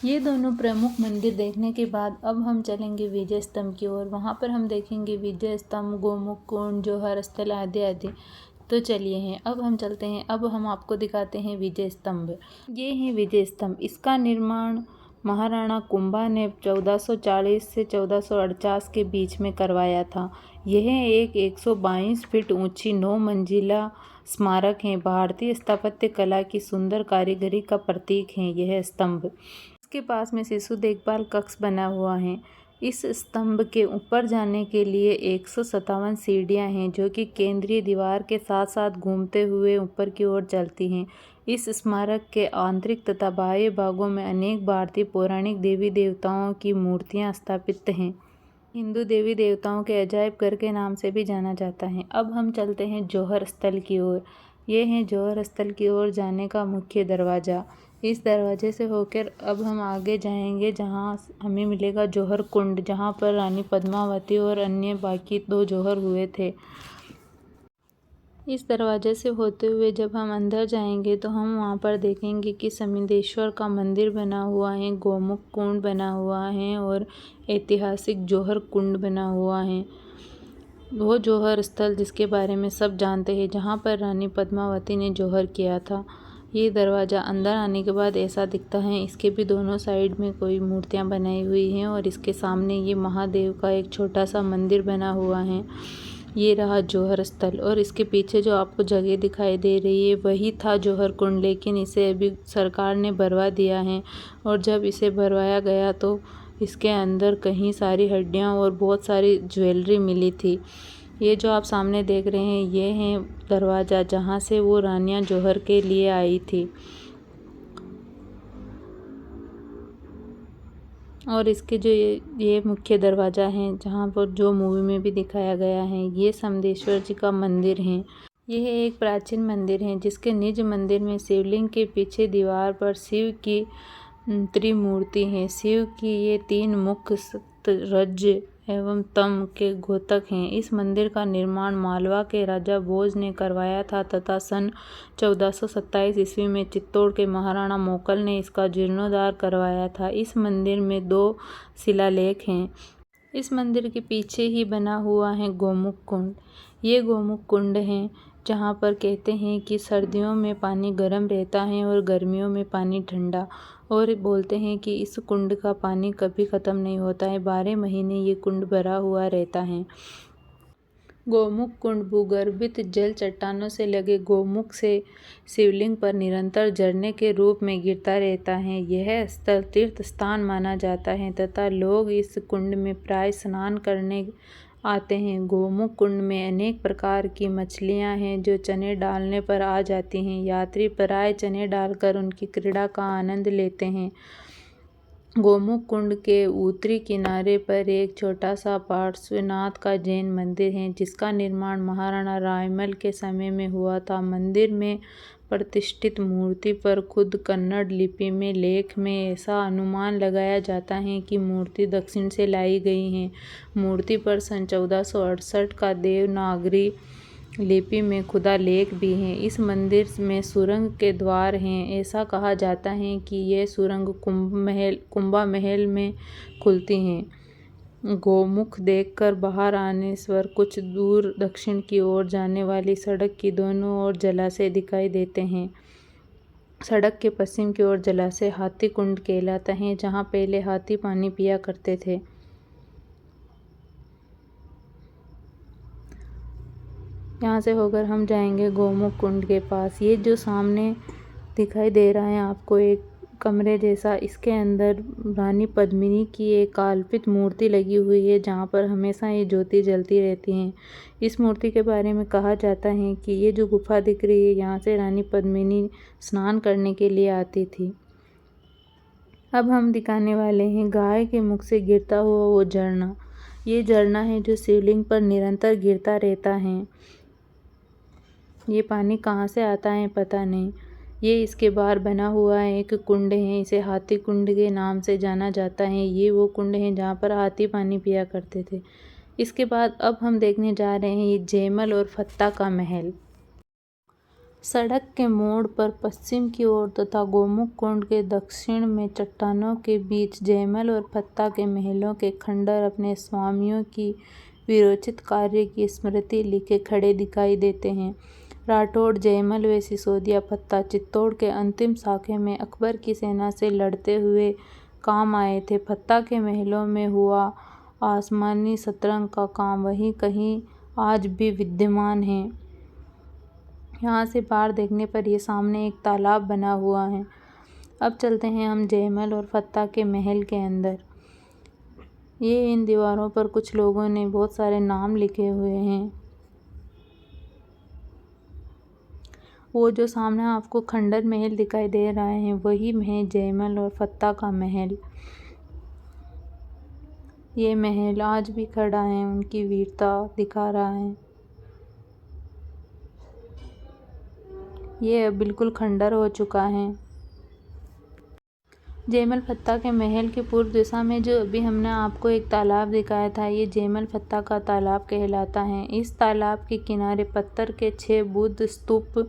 ये दोनों प्रमुख मंदिर देखने के बाद अब हम चलेंगे विजय स्तंभ की ओर। वहाँ पर हम देखेंगे विजय स्तंभ, गोमुख कुंड, जौहर स्थल आदि आदि। तो चलिए हैं, अब हम चलते हैं। अब हम आपको दिखाते हैं विजय स्तंभ। ये है विजय स्तंभ। इसका निर्माण महाराणा कुंभा ने 1440 से 1448 के बीच में करवाया था। यह एक 122 फीट ऊंची 9 मंजिला स्मारक है। भारतीय स्थापत्य कला की सुंदर कारीगरी का प्रतीक है यह स्तंभ। इसके पास में शिशु देखभाल कक्ष बना हुआ है। इस स्तंभ के ऊपर जाने के लिए 157 सीढ़ियां हैं, जो कि केंद्रीय दीवार के साथ साथ घूमते हुए ऊपर की ओर चलती हैं। इस स्मारक के आंतरिक तथा बाह्य भागों में अनेक भारतीय पौराणिक देवी देवताओं की मूर्तियां स्थापित हैं। हिंदू देवी देवताओं के अजायब घर के नाम से भी जाना जाता है। अब हम चलते हैं जौहर स्थल की ओर। ये है जौहर स्थल की ओर जाने का मुख्य दरवाज़ा। इस दरवाजे से होकर अब हम आगे जाएंगे, जहां हमें मिलेगा जौहर कुंड, जहां पर रानी पद्मावती और अन्य बाकी 2 जौहर हुए थे। इस दरवाजे से होते हुए जब हम अंदर जाएंगे तो हम वहां पर देखेंगे कि समिंदेश्वर का मंदिर बना हुआ है, गोमुख कुंड बना हुआ है और ऐतिहासिक जौहर कुंड बना हुआ है। वो जौहर स्थल जिसके बारे में सब जानते हैं, जहाँ पर रानी पद्मावती ने जौहर किया था। ये दरवाज़ा अंदर आने के बाद ऐसा दिखता है। इसके भी दोनों साइड में कोई मूर्तियाँ बनाई हुई हैं और इसके सामने ये महादेव का एक छोटा सा मंदिर बना हुआ है। ये रहा जौहर स्थल और इसके पीछे जो आपको जगह दिखाई दे रही है वही था जौहर कुंड, लेकिन इसे अभी सरकार ने भरवा दिया है। और जब इसे भरवाया गया तो इसके अंदर कहीं सारी हड्डियां और बहुत सारी ज्वेलरी मिली थी। ये जो आप सामने देख रहे हैं ये है दरवाज़ा, जहां से वो रानियां जौहर के लिए आई थी। और इसके जो ये मुख्य दरवाज़ा है, जहाँ पर जो मूवी में भी दिखाया गया है, ये समदेश्वर जी का मंदिर है। यह एक प्राचीन मंदिर है जिसके निज मंदिर में शिवलिंग के पीछे दीवार पर शिव की त्रिमूर्ति है। शिव की ये 3 मुख रज एवं तम के घोतक हैं। इस मंदिर का निर्माण मालवा के राजा भोज ने करवाया था तथा सन 1427 ईस्वी में चित्तौड़ के महाराणा मोकल ने इसका जीर्णोद्धार करवाया था। इस मंदिर में 2 शिलालेख हैं। इस मंदिर के पीछे ही बना हुआ है गोमुख कुंड। ये गोमुख कुंड है जहाँ पर कहते हैं कि सर्दियों में पानी गर्म रहता है और गर्मियों में पानी ठंडा, और बोलते हैं कि इस कुंड का पानी कभी ख़त्म नहीं होता है, 12 महीने ये कुंड भरा हुआ रहता है। गोमुख कुंड भूगर्भित जल चट्टानों से लगे गोमुख से शिवलिंग पर निरंतर झरने के रूप में गिरता रहता है। यह स्थल तीर्थ स्थान माना जाता है तथा लोग इस कुंड में प्राय स्नान करने आते हैं। गोमुख कुंड में अनेक प्रकार की मछलियां हैं जो चने डालने पर आ जाती हैं। यात्री प्राय चने डालकर उनकी क्रीड़ा का आनंद लेते हैं। गोमुख कुंड के उत्तरी किनारे पर एक छोटा सा पार्श्वनाथ का जैन मंदिर है, जिसका निर्माण महाराणा रायमल के समय में हुआ था। मंदिर में प्रतिष्ठित मूर्ति पर खुद कन्नड़ लिपि में लेख में ऐसा अनुमान लगाया जाता है कि मूर्ति दक्षिण से लाई गई है। मूर्ति पर सन 1468 का देवनागरी लिपि में खुदा लेख भी हैं। इस मंदिर में सुरंग के द्वार हैं। ऐसा कहा जाता है कि ये सुरंग कुंभा महल में खुलती हैं। गोमुख देखकर बाहर आने पर कुछ दूर दक्षिण की ओर जाने वाली सड़क की दोनों ओर जलाशय दिखाई देते हैं। सड़क के पश्चिम की ओर जलाशय हाथी कुंड कहलाता है, जहाँ पहले हाथी पानी पिया करते थे। यहाँ से होकर हम जाएंगे गोमुख कुंड के पास। ये जो सामने दिखाई दे रहा है आपको एक कमरे जैसा, इसके अंदर रानी पद्मिनी की एक कल्पित मूर्ति लगी हुई है जहाँ पर हमेशा ये ज्योति जलती रहती हैं। इस मूर्ति के बारे में कहा जाता है कि ये जो गुफा दिख रही है यहाँ से रानी पद्मिनी स्नान करने के लिए आती थी। अब हम दिखाने वाले हैं गाय के मुख से गिरता हुआ वो झरना। ये झरना है जो शिवलिंग पर निरंतर गिरता रहता है। ये पानी कहाँ से आता है पता नहीं। ये इसके बाहर बना हुआ एक कुंड है, इसे हाथी कुंड के नाम से जाना जाता है। ये वो कुंड है जहाँ पर हाथी पानी पिया करते थे। इसके बाद अब हम देखने जा रहे हैं ये जयमल और फत्ता का महल। सड़क के मोड़ पर पश्चिम की ओर तथा गोमुख कुंड के दक्षिण में चट्टानों के बीच जयमल और फत्ता के महलों के खंडर अपने स्वामियों की वीरोचित कार्य की स्मृति लिखे खड़े दिखाई देते हैं। राठौड़ जयमल व सिसोदिया फत्ता चित्तौड़ के अंतिम साखे में अकबर की सेना से लड़ते हुए काम आए थे। फत्ता के महलों में हुआ आसमानी शतरंज का काम वहीं कहीं आज भी विद्यमान है। यहाँ से बाहर देखने पर ये सामने एक तालाब बना हुआ है। अब चलते हैं हम जयमल और फत्ता के महल के अंदर। ये इन दीवारों पर कुछ लोगों ने बहुत सारे नाम लिखे हुए हैं। वो जो सामने आपको खंडर महल दिखाई दे रहा है वही है जयमल और फत्ता का महल। ये महल आज भी खड़ा है, उनकी वीरता दिखा रहा है। ये अब बिल्कुल खंडर हो चुका है। जयमल फत्ता के महल के पूर्व दिशा में जो अभी हमने आपको एक तालाब दिखाया था, ये जयमल फत्ता का तालाब कहलाता है। इस तालाब के किनारे पत्थर के 6 बुद्ध स्तूप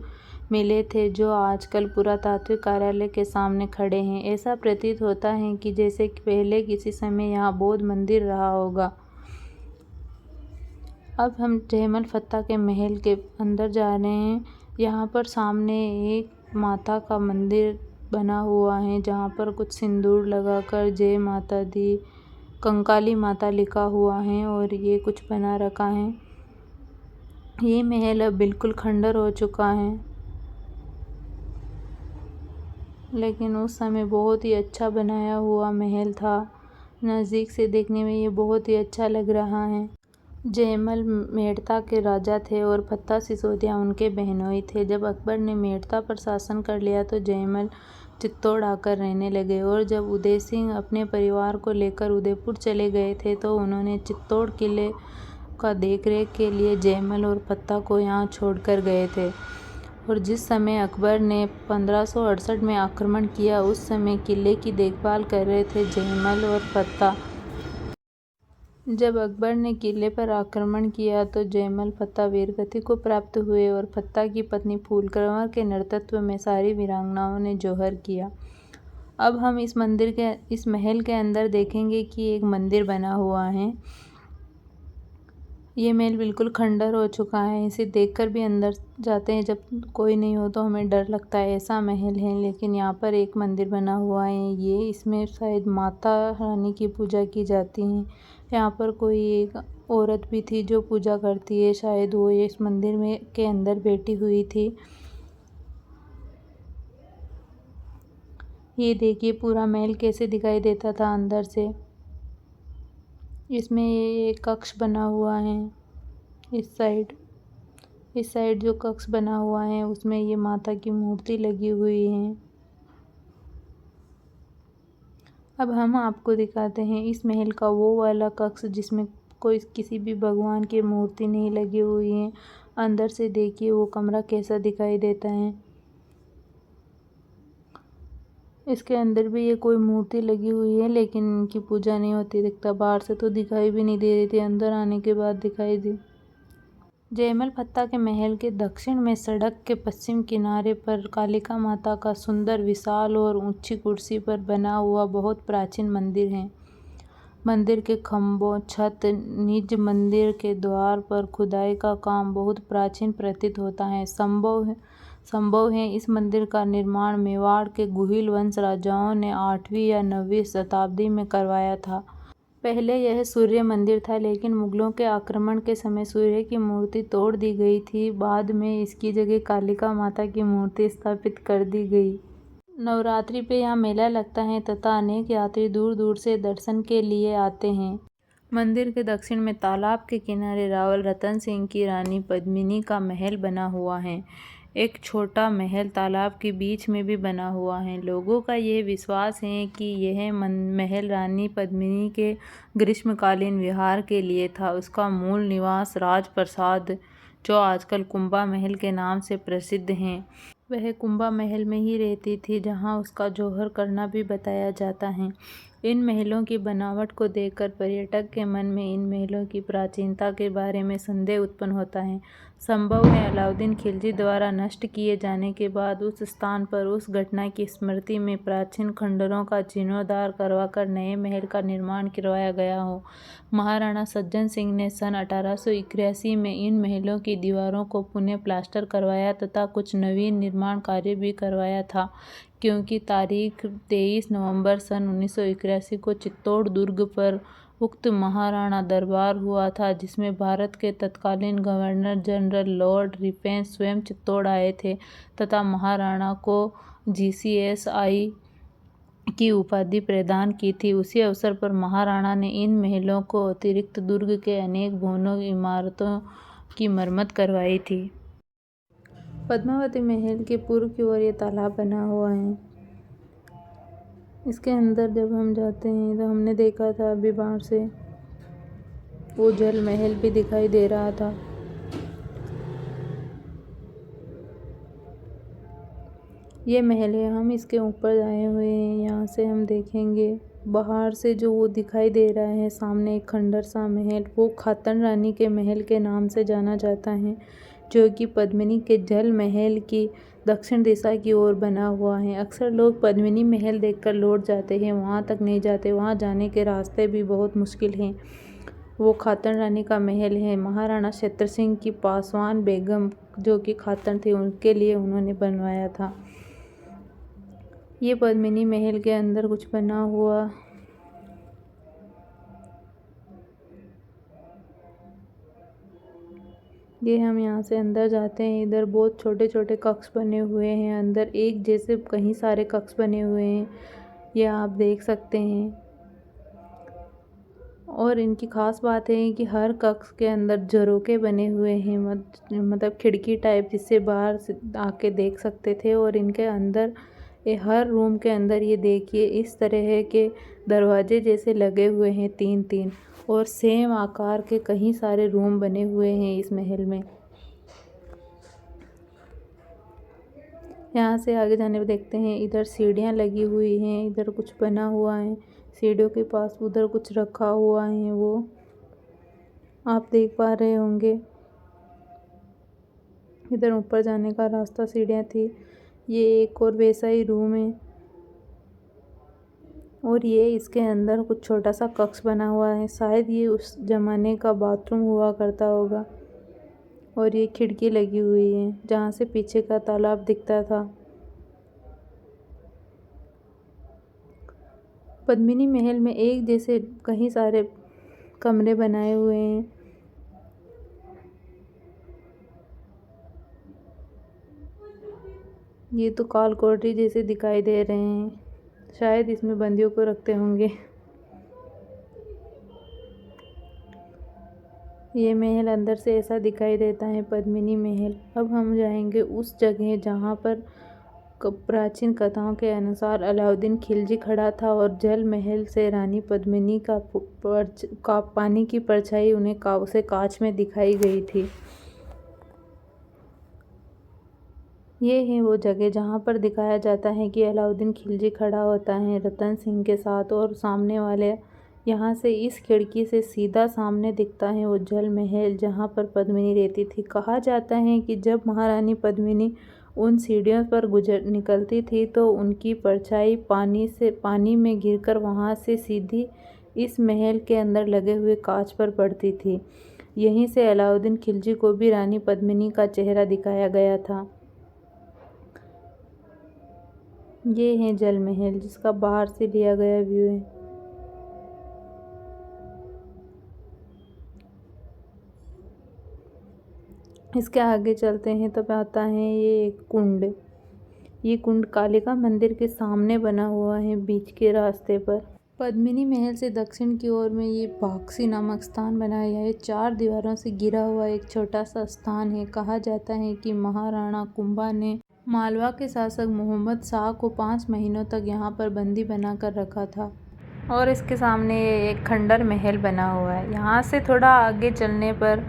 मिले थे जो आजकल पुरातात्विक कार्यालय के सामने खड़े हैं। ऐसा प्रतीत होता है कि जैसे कि पहले किसी समय यहाँ बौद्ध मंदिर रहा होगा। अब हम जयमल फत्ता के महल के अंदर जा रहे हैं। यहाँ पर सामने एक माता का मंदिर बना हुआ है जहाँ पर कुछ सिंदूर लगाकर जय माता दी, कंकाली माता लिखा हुआ है और ये कुछ बना रखा है। ये महल अब बिल्कुल खंडर हो चुका है, लेकिन उस समय बहुत ही अच्छा बनाया हुआ महल था। नज़दीक से देखने में ये बहुत ही अच्छा लग रहा है। जयमल मेड़ता के राजा थे और फत्ता सिसोदिया उनके बहनोई थे। जब अकबर ने मेड़ता पर शासन कर लिया तो जयमल चित्तौड़ आकर रहने लगे और जब उदय सिंह अपने परिवार को लेकर उदयपुर चले गए थे तो उन्होंने चित्तौड़ किले का देखरेख के लिए जयमल और फत्ता को यहाँ छोड़कर गए थे। और जिस समय अकबर ने 1568 में आक्रमण किया उस समय किले की देखभाल कर रहे थे जयमल और फत्ता। जब अकबर ने किले पर आक्रमण किया तो जयमल फत्ता वीरगति को प्राप्त हुए और फत्ता की पत्नी फूलकंवर के नेतृत्व में सारी वीरांगनाओं ने जौहर किया। अब हम इस महल के अंदर देखेंगे कि एक मंदिर बना हुआ है। ये महल बिल्कुल खंडर हो चुका है। इसे देखकर भी अंदर जाते हैं जब कोई नहीं हो तो हमें डर लगता है, ऐसा महल है। लेकिन यहाँ पर एक मंदिर बना हुआ है। ये इसमें शायद माता रानी की पूजा की जाती है। यहाँ पर कोई एक औरत भी थी जो पूजा करती है, शायद वो इस मंदिर में के अंदर बैठी हुई थी। ये देखिए पूरा महल कैसे दिखाई देता था अंदर से। इसमें ये एक कक्ष बना हुआ है। इस साइड जो कक्ष बना हुआ है उसमें ये माता की मूर्ति लगी हुई है। अब हम आपको दिखाते हैं इस महल का वो वाला कक्ष जिसमें कोई किसी भी भगवान की मूर्ति नहीं लगी हुई है। अंदर से देखिए वो कमरा कैसा दिखाई देता है। इसके अंदर भी ये कोई मूर्ति लगी हुई है लेकिन इनकी पूजा नहीं होती दिखता। बाहर से तो दिखाई भी नहीं दे रही थी, अंदर आने के बाद दिखाई दी। जयमल फत्ता के महल के दक्षिण में सड़क के पश्चिम किनारे पर कालिका माता का सुंदर, विशाल और ऊंची कुर्सी पर बना हुआ बहुत प्राचीन मंदिर है। मंदिर के खंभों, छत, निज मंदिर के द्वार पर खुदाई का काम बहुत प्राचीन प्रतीत होता है। संभव है इस मंदिर का निर्माण मेवाड़ के गुहिल वंश राजाओं ने 8वीं या 9वीं शताब्दी में करवाया था। पहले यह सूर्य मंदिर था लेकिन मुगलों के आक्रमण के समय सूर्य की मूर्ति तोड़ दी गई थी। बाद में इसकी जगह कालिका माता की मूर्ति स्थापित कर दी गई। नवरात्रि पे यहाँ मेला लगता है तथा अनेक यात्री दूर दूर से दर्शन के लिए आते हैं। मंदिर के दक्षिण में तालाब के किनारे रावल रतन सिंह की रानी पद्मिनी का महल बना हुआ है। एक छोटा महल तालाब के बीच में भी बना हुआ है। लोगों का यह विश्वास है कि यह महल रानी पद्मिनी के ग्रीष्मकालीन विहार के लिए था। उसका मूल निवास राजप्रसाद, जो आजकल कुंभा महल के नाम से प्रसिद्ध हैं, वह कुंभा महल में ही रहती थी, जहां उसका जौहर करना भी बताया जाता है। इन महलों की बनावट को देखकर पर्यटक के मन में इन महलों की प्राचीनता के बारे में संदेह उत्पन्न होता है। संभव है अलाउद्दीन खिलजी द्वारा नष्ट किए जाने के बाद उस स्थान पर उस घटना की स्मृति में प्राचीन खंडरों का जीर्णोद्धार करवाकर नए महल का निर्माण करवाया गया हो। महाराणा सज्जन सिंह ने सन 1881 में इन महलों की दीवारों को पुनः प्लास्टर करवाया तथा कुछ नवीन निर्माण कार्य भी करवाया था, क्योंकि तारीख 23 नवंबर सन 1981 को चित्तौड़ दुर्ग पर उक्त महाराणा दरबार हुआ था, जिसमें भारत के तत्कालीन गवर्नर जनरल लॉर्ड रिपेन स्वयं चित्तौड़ आए थे तथा महाराणा को GCSI की उपाधि प्रदान की थी। उसी अवसर पर महाराणा ने इन महलों को अतिरिक्त दुर्ग के अनेक भवनों इमारतों की मरम्मत करवाई थी। पद्मावती महल के पूर्व की ओर ये तालाब बना हुआ है। इसके अंदर जब हम जाते हैं तो हमने देखा था अभी बाहर से वो जल महल भी दिखाई दे रहा था। ये महल है, हम इसके ऊपर आए हुए हैं। यहाँ से हम देखेंगे बाहर से जो वो दिखाई दे रहा है सामने एक खंडर सा महल, वो खातन रानी के महल के नाम से जाना जाता है, जो कि पद्मिनी के जल महल की दक्षिण दिशा की ओर बना हुआ है। अक्सर लोग पद्मिनी महल देखकर लौट जाते हैं, वहाँ तक नहीं जाते। वहाँ जाने के रास्ते भी बहुत मुश्किल हैं। वो खातन रानी का महल है। महाराणा क्षेत्र सिंह की पासवान बेगम, जो कि खातन थी, उनके लिए उन्होंने बनवाया था। ये पद्मिनी महल के अंदर कुछ बना हुआ ये हम यहाँ से अंदर जाते हैं। इधर बहुत छोटे छोटे कक्ष बने हुए हैं। अंदर एक जैसे कई सारे कक्ष बने हुए हैं, ये आप देख सकते हैं। और इनकी खास बात है कि हर कक्ष के अंदर झरोखे बने हुए हैं, मतलब खिड़की टाइप, जिससे बाहर से आके देख सकते थे। और इनके अंदर हर रूम के अंदर ये देखिए इस तरह के दरवाजे जैसे लगे हुए हैं, 3-3, और सेम आकार के कई सारे रूम बने हुए हैं इस महल में। यहाँ से आगे जाने पर देखते हैं इधर सीढ़ियाँ लगी हुई हैं, इधर कुछ बना हुआ है। सीढ़ियों के पास उधर कुछ रखा हुआ है, वो आप देख पा रहे होंगे। इधर ऊपर जाने का रास्ता, सीढ़ियाँ थी। ये एक और वैसा ही रूम है, और ये इसके अंदर कुछ छोटा सा कक्ष बना हुआ है। शायद ये उस जमाने का बाथरूम हुआ करता होगा। और ये खिड़की लगी हुई है जहाँ से पीछे का तालाब दिखता था। पद्मिनी महल में एक जैसे कई सारे कमरे बनाए हुए हैं। ये तो काल कोठरी जैसे दिखाई दे रहे हैं, शायद इसमें बंदियों को रखते होंगे। ये महल अंदर से ऐसा दिखाई देता है, पद्मिनी महल। अब हम जाएंगे उस जगह जहाँ पर प्राचीन कथाओं के अनुसार अलाउद्दीन खिलजी खड़ा था और जल महल से रानी पद्मिनी का पानी की परछाई उसे कांच में दिखाई गई थी। ये है वो जगह जहाँ पर दिखाया जाता है कि अलाउद्दीन खिलजी खड़ा होता है रतन सिंह के साथ, और सामने वाले यहाँ से इस खिड़की से सीधा सामने दिखता है वो जल महल जहाँ पर पद्मिनी रहती थी। कहा जाता है कि जब महारानी पद्मिनी उन सीढ़ियों पर निकलती थी तो उनकी परछाई पानी में गिरकर वहाँ से सीधी इस महल के अंदर लगे हुए कांच पर पड़ती थी। यहीं से अलाउद्दीन खिलजी को भी रानी पद्मिनी का चेहरा दिखाया गया था। ये है जल महल, जिसका बाहर से लिया गया व्यू है। इसके आगे चलते हैं तब आता है ये एक कुंड। ये कुंड कालिका मंदिर के सामने बना हुआ है, बीच के रास्ते पर। पद्मिनी महल से दक्षिण की ओर में ये बाक्सी नामक स्थान बनाया गया है। 4 दीवारों से घिरा हुआ एक छोटा सा स्थान है। कहा जाता है कि महाराणा कुंभा ने मालवा के शासक मोहम्मद शाह को 5 महीनों तक यहाँ पर बंदी बनाकर रखा था। और इसके सामने एक खंडर महल बना हुआ है। यहाँ से थोड़ा आगे चलने पर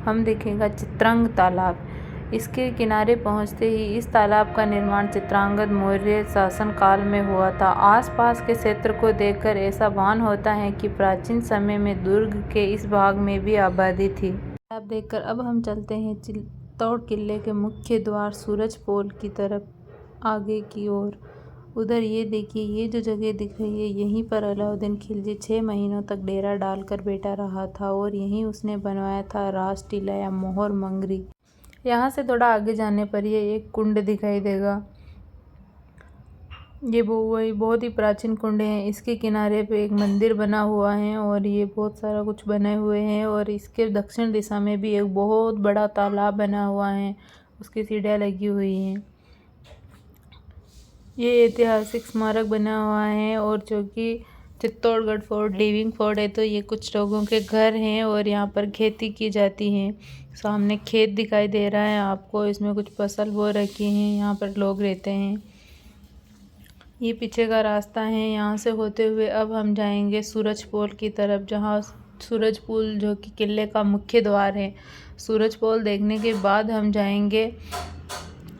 हम देखेगा चित्रंग तालाब। इसके किनारे पहुँचते ही इस तालाब का निर्माण चित्रांगद मौर्य शासनकाल में हुआ था। आसपास के क्षेत्र को देखकर ऐसा भान होता है कि प्राचीन समय में दुर्ग के इस भाग में भी आबादी थी। तालाब देखकर अब हम चलते हैं चित्तौड़ किले के मुख्य द्वार सूरजपोल की तरफ आगे की ओर। उधर ये देखिए, ये जो जगह दिख रही है, यहीं पर अलाउद्दीन खिलजी 6 महीनों तक डेरा डालकर बैठा रहा था और यहीं उसने बनवाया था राज टीला या मोहर मंगरी। यहाँ से थोड़ा आगे जाने पर ये एक कुंड दिखाई देगा। ये वही बहुत ही प्राचीन कुंड है। इसके किनारे पे एक मंदिर बना हुआ है और ये बहुत सारा कुछ बने हुए हैं। और इसके दक्षिण दिशा में भी एक बहुत बड़ा तालाब बना हुआ है, उसकी सीढ़ियाँ लगी हुई हैं। ये ऐतिहासिक स्मारक बना हुआ है और जो कि चित्तौड़गढ़ फोर्ट, लिविंग फोर्ट है। तो ये कुछ लोगों के घर हैं और यहाँ पर खेती की जाती है। सामने खेत दिखाई दे रहा है आपको, इसमें कुछ फसल बो रखी हैं, यहाँ पर लोग रहते हैं। ये पीछे का रास्ता है। यहाँ से होते हुए अब हम जाएंगे सूरजपोल की तरफ, जहाँ सूरजपोल जो कि किले का मुख्य द्वार है। सूरजपोल देखने के बाद हम जाएंगे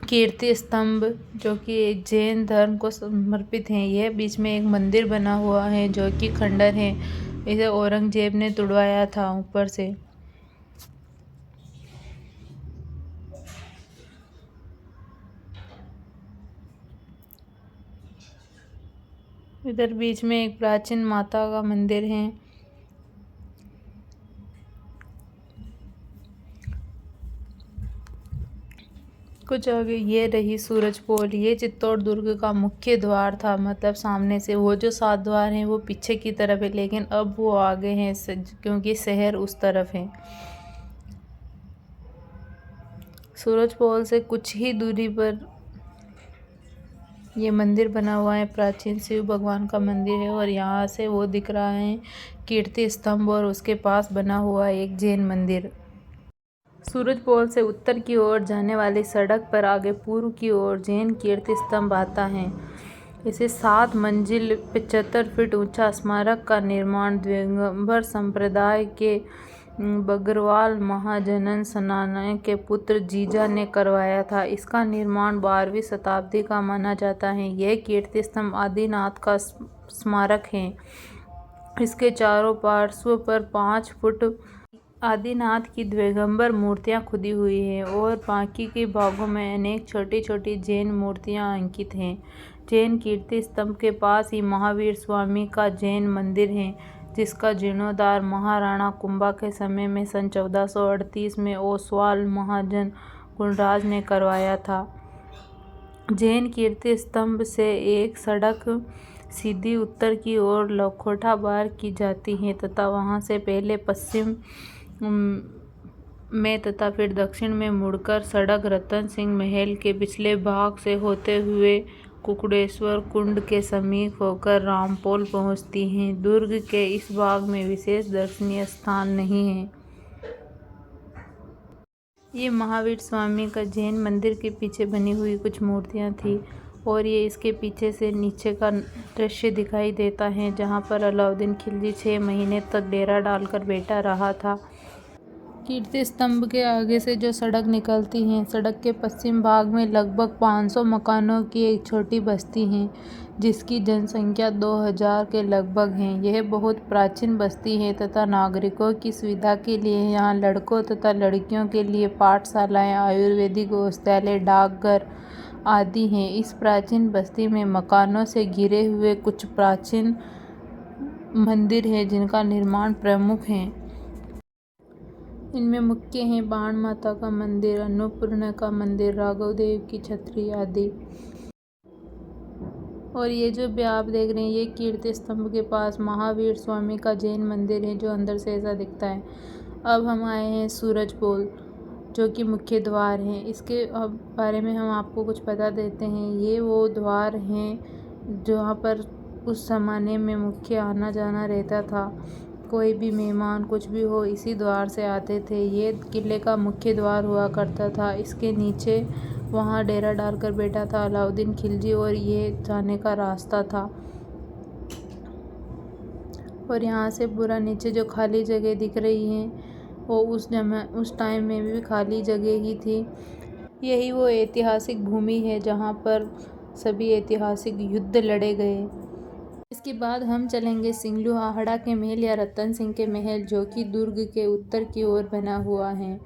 कीर्ति स्तंभ, जो कि जैन धर्म को समर्पित है। यह बीच में एक मंदिर बना हुआ है जो कि खंडर है। इसे औरंगजेब ने तुड़वाया था ऊपर से। इधर बीच में एक प्राचीन माता का मंदिर है। कुछ आगे ये रही सूरजपोल। ये चित्तौड़ दुर्ग का मुख्य द्वार था, मतलब सामने से। वो जो 7 द्वार हैं वो पीछे की तरफ है, लेकिन अब वो आगे हैं क्योंकि शहर उस तरफ है। सूरजपोल से कुछ ही दूरी पर ये मंदिर बना हुआ है, प्राचीन शिव भगवान का मंदिर है। और यहाँ से वो दिख रहा है कीर्ति स्तंभ और उसके पास बना हुआ एक जैन मंदिर। सूरजपोल से उत्तर की ओर जाने वाली सड़क पर आगे पूर्व की ओर जैन कीर्ति स्तंभ आता है। इसे 7 मंजिल 75 फीट ऊंचा स्मारक का निर्माण दिगंबर संप्रदाय के बगरवाल महाजनन सनातन के पुत्र जीजा ने करवाया था। इसका निर्माण 12वीं शताब्दी का माना जाता है। यह कीर्ति स्तंभ आदिनाथ का स्मारक है। इसके चारों पार्श्व पर 5 फुट आदिनाथ की दिगंबर मूर्तियां खुदी हुई हैं और बाकी के भागों में अनेक छोटी छोटी जैन मूर्तियां अंकित हैं। जैन कीर्ति स्तंभ के पास ही महावीर स्वामी का जैन मंदिर है, जिसका जीर्णोद्धार महाराणा कुंभा के समय में सन 1438 में ओसवाल महाजन गुणराज ने करवाया था। जैन कीर्ति स्तंभ से एक सड़क सीधी उत्तर की ओर लखोटा बार की जाती है तथा वहां से पहले पश्चिम में तथा फिर दक्षिण में मुड़कर सड़क रतन सिंह महल के पिछले भाग से होते हुए कुकुड़ेश्वर कुंड के समीप होकर रामपोल पहुंचती हैं। दुर्ग के इस भाग में विशेष दर्शनीय स्थान नहीं है। ये महावीर स्वामी का जैन मंदिर के पीछे बनी हुई कुछ मूर्तियां थी और ये इसके पीछे से नीचे का दृश्य दिखाई देता है, जहां पर अलाउद्दीन खिलजी 6 महीने तक डेरा डालकर बैठा रहा था। कीर्ति स्तंभ के आगे से जो सड़क निकलती है, सड़क के पश्चिम भाग में लगभग 500 मकानों की एक छोटी बस्ती है, जिसकी जनसंख्या 2000 के लगभग है। यह बहुत प्राचीन बस्ती है तथा नागरिकों की सुविधा के लिए यहाँ लड़कों तथा लड़कियों के लिए पाठशालाएं, आयुर्वेदिक औषधालय, डाकघर आदि हैं। इस प्राचीन बस्ती में मकानों से घिरे हुए कुछ प्राचीन मंदिर हैं, जिनका निर्माण प्रमुख है। इनमें मुख्य हैं बाण माता का मंदिर, अन्नपूर्णा का मंदिर, राघवदेव की छतरी आदि। और ये जो भी आप देख रहे हैं, ये कीर्ति स्तंभ के पास महावीर स्वामी का जैन मंदिर है, जो अंदर से ऐसा दिखता है। अब हम आए हैं सूरजपोल। जो कि मुख्य द्वार हैं। इसके बारे में हम आपको कुछ बता देते हैं। ये वो द्वार हैं जहाँ पर उस ज़माने में मुख्य आना जाना रहता था। कोई भी मेहमान कुछ भी हो इसी द्वार से आते थे। ये किले का मुख्य द्वार हुआ करता था। इसके नीचे वहाँ डेरा डालकर बैठा था अलाउद्दीन खिलजी और ये जाने का रास्ता था। और यहाँ से पूरा नीचे जो खाली जगह दिख रही है वो उस टाइम में भी खाली जगह ही थी। यही वो ऐतिहासिक भूमि है जहाँ पर सभी ऐतिहासिक युद्ध लड़े गए। इसके बाद हम चलेंगे सिंगलू हाहड़ा के महल या रतन सिंह के महल, जो कि दुर्ग के उत्तर की ओर बना हुआ है।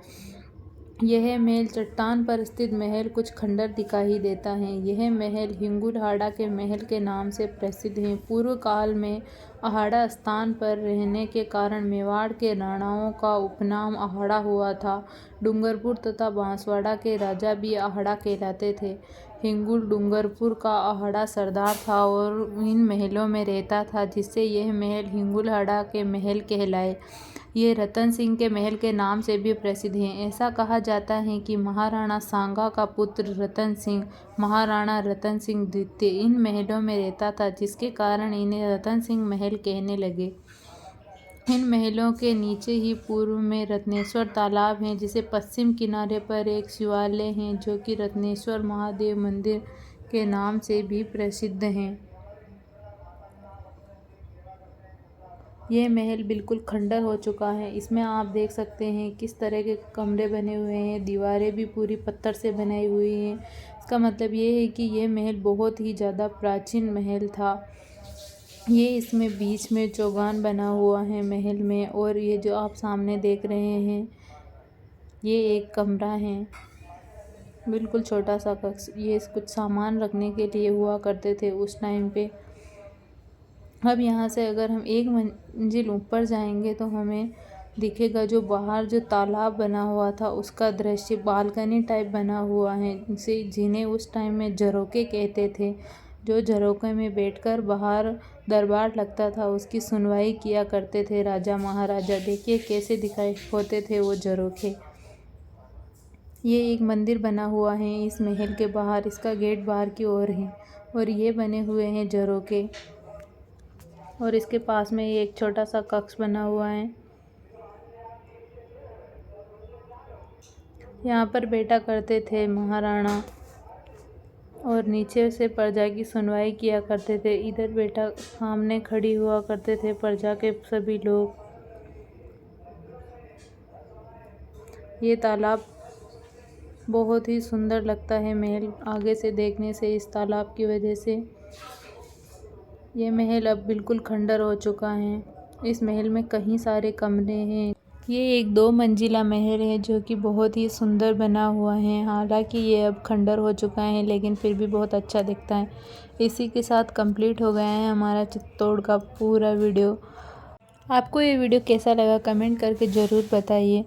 यह महल चट्टान पर स्थित महल कुछ खंडर दिखाई देता है। यह महल हिंगुल हाड़ा के महल के नाम से प्रसिद्ध है। पूर्व काल में अहाड़ा स्थान पर रहने के कारण मेवाड़ के राणाओं का उपनाम अहाड़ा हुआ था। डूंगरपुर तथा बांसवाड़ा के राजा भी अहाड़ा कहलाते थे। हिंगुल डूंगरपुर का अहाड़ा सरदार था और इन महलों में रहता था, जिससे यह महल हिंगुल हाड़ा के महल कहलाए। ये रतन सिंह के महल के नाम से भी प्रसिद्ध हैं। ऐसा कहा जाता है कि महाराणा सांगा का पुत्र रतन सिंह महाराणा रतन सिंह द्वितीय इन महलों में रहता था, जिसके कारण इन्हें रतन सिंह महल कहने लगे। इन महलों के नीचे ही पूर्व में रत्नेश्वर तालाब है, जिसे पश्चिम किनारे पर एक शिवालय है जो कि रत्नेश्वर महादेव मंदिर के नाम से भी प्रसिद्ध हैं। यह महल बिल्कुल खंडर हो चुका है। इसमें आप देख सकते हैं किस तरह के कमरे बने हुए हैं। दीवारें भी पूरी पत्थर से बनाई हुई हैं। इसका मतलब ये है कि यह महल बहुत ही ज़्यादा प्राचीन महल था। ये इसमें बीच में चौगान बना हुआ है महल में। और ये जो आप सामने देख रहे हैं ये एक कमरा है, बिल्कुल छोटा सा कक्ष। ये कुछ सामान रखने के लिए हुआ करते थे उस टाइम पे। अब यहाँ से अगर हम एक मंजिल ऊपर जाएंगे तो हमें दिखेगा जो बाहर जो तालाब बना हुआ था उसका दृश्य। बालकनी टाइप बना हुआ है जिन्हें उस टाइम में झरोखे कहते थे। जो झरोखे में बैठकर बाहर दरबार लगता था उसकी सुनवाई किया करते थे राजा महाराजा। देखिए कैसे दिखाई होते थे वो झरोखे। ये एक मंदिर बना हुआ है इस महल के बाहर। इसका गेट बाहर की ओर है और ये बने हुए हैं झरोखे। और इसके पास में ये एक छोटा सा कक्ष बना हुआ है। यहाँ पर बैठा करते थे महाराणा और नीचे से प्रजा की सुनवाई किया करते थे। इधर बैठा सामने खड़ी हुआ करते थे प्रजा के सभी लोग। ये तालाब बहुत ही सुंदर लगता है महल आगे से देखने से, इस तालाब की वजह से। ये महल अब बिल्कुल खंडर हो चुका है। इस महल में कई सारे कमरे हैं। ये एक 2 मंजिला महल है जो कि बहुत ही सुंदर बना हुआ है। हालांकि ये अब खंडर हो चुका है लेकिन फिर भी बहुत अच्छा दिखता है। इसी के साथ कंप्लीट हो गया है हमारा चित्तौड़ का पूरा वीडियो। आपको ये वीडियो कैसा लगा कमेंट करके ज़रूर बताइए।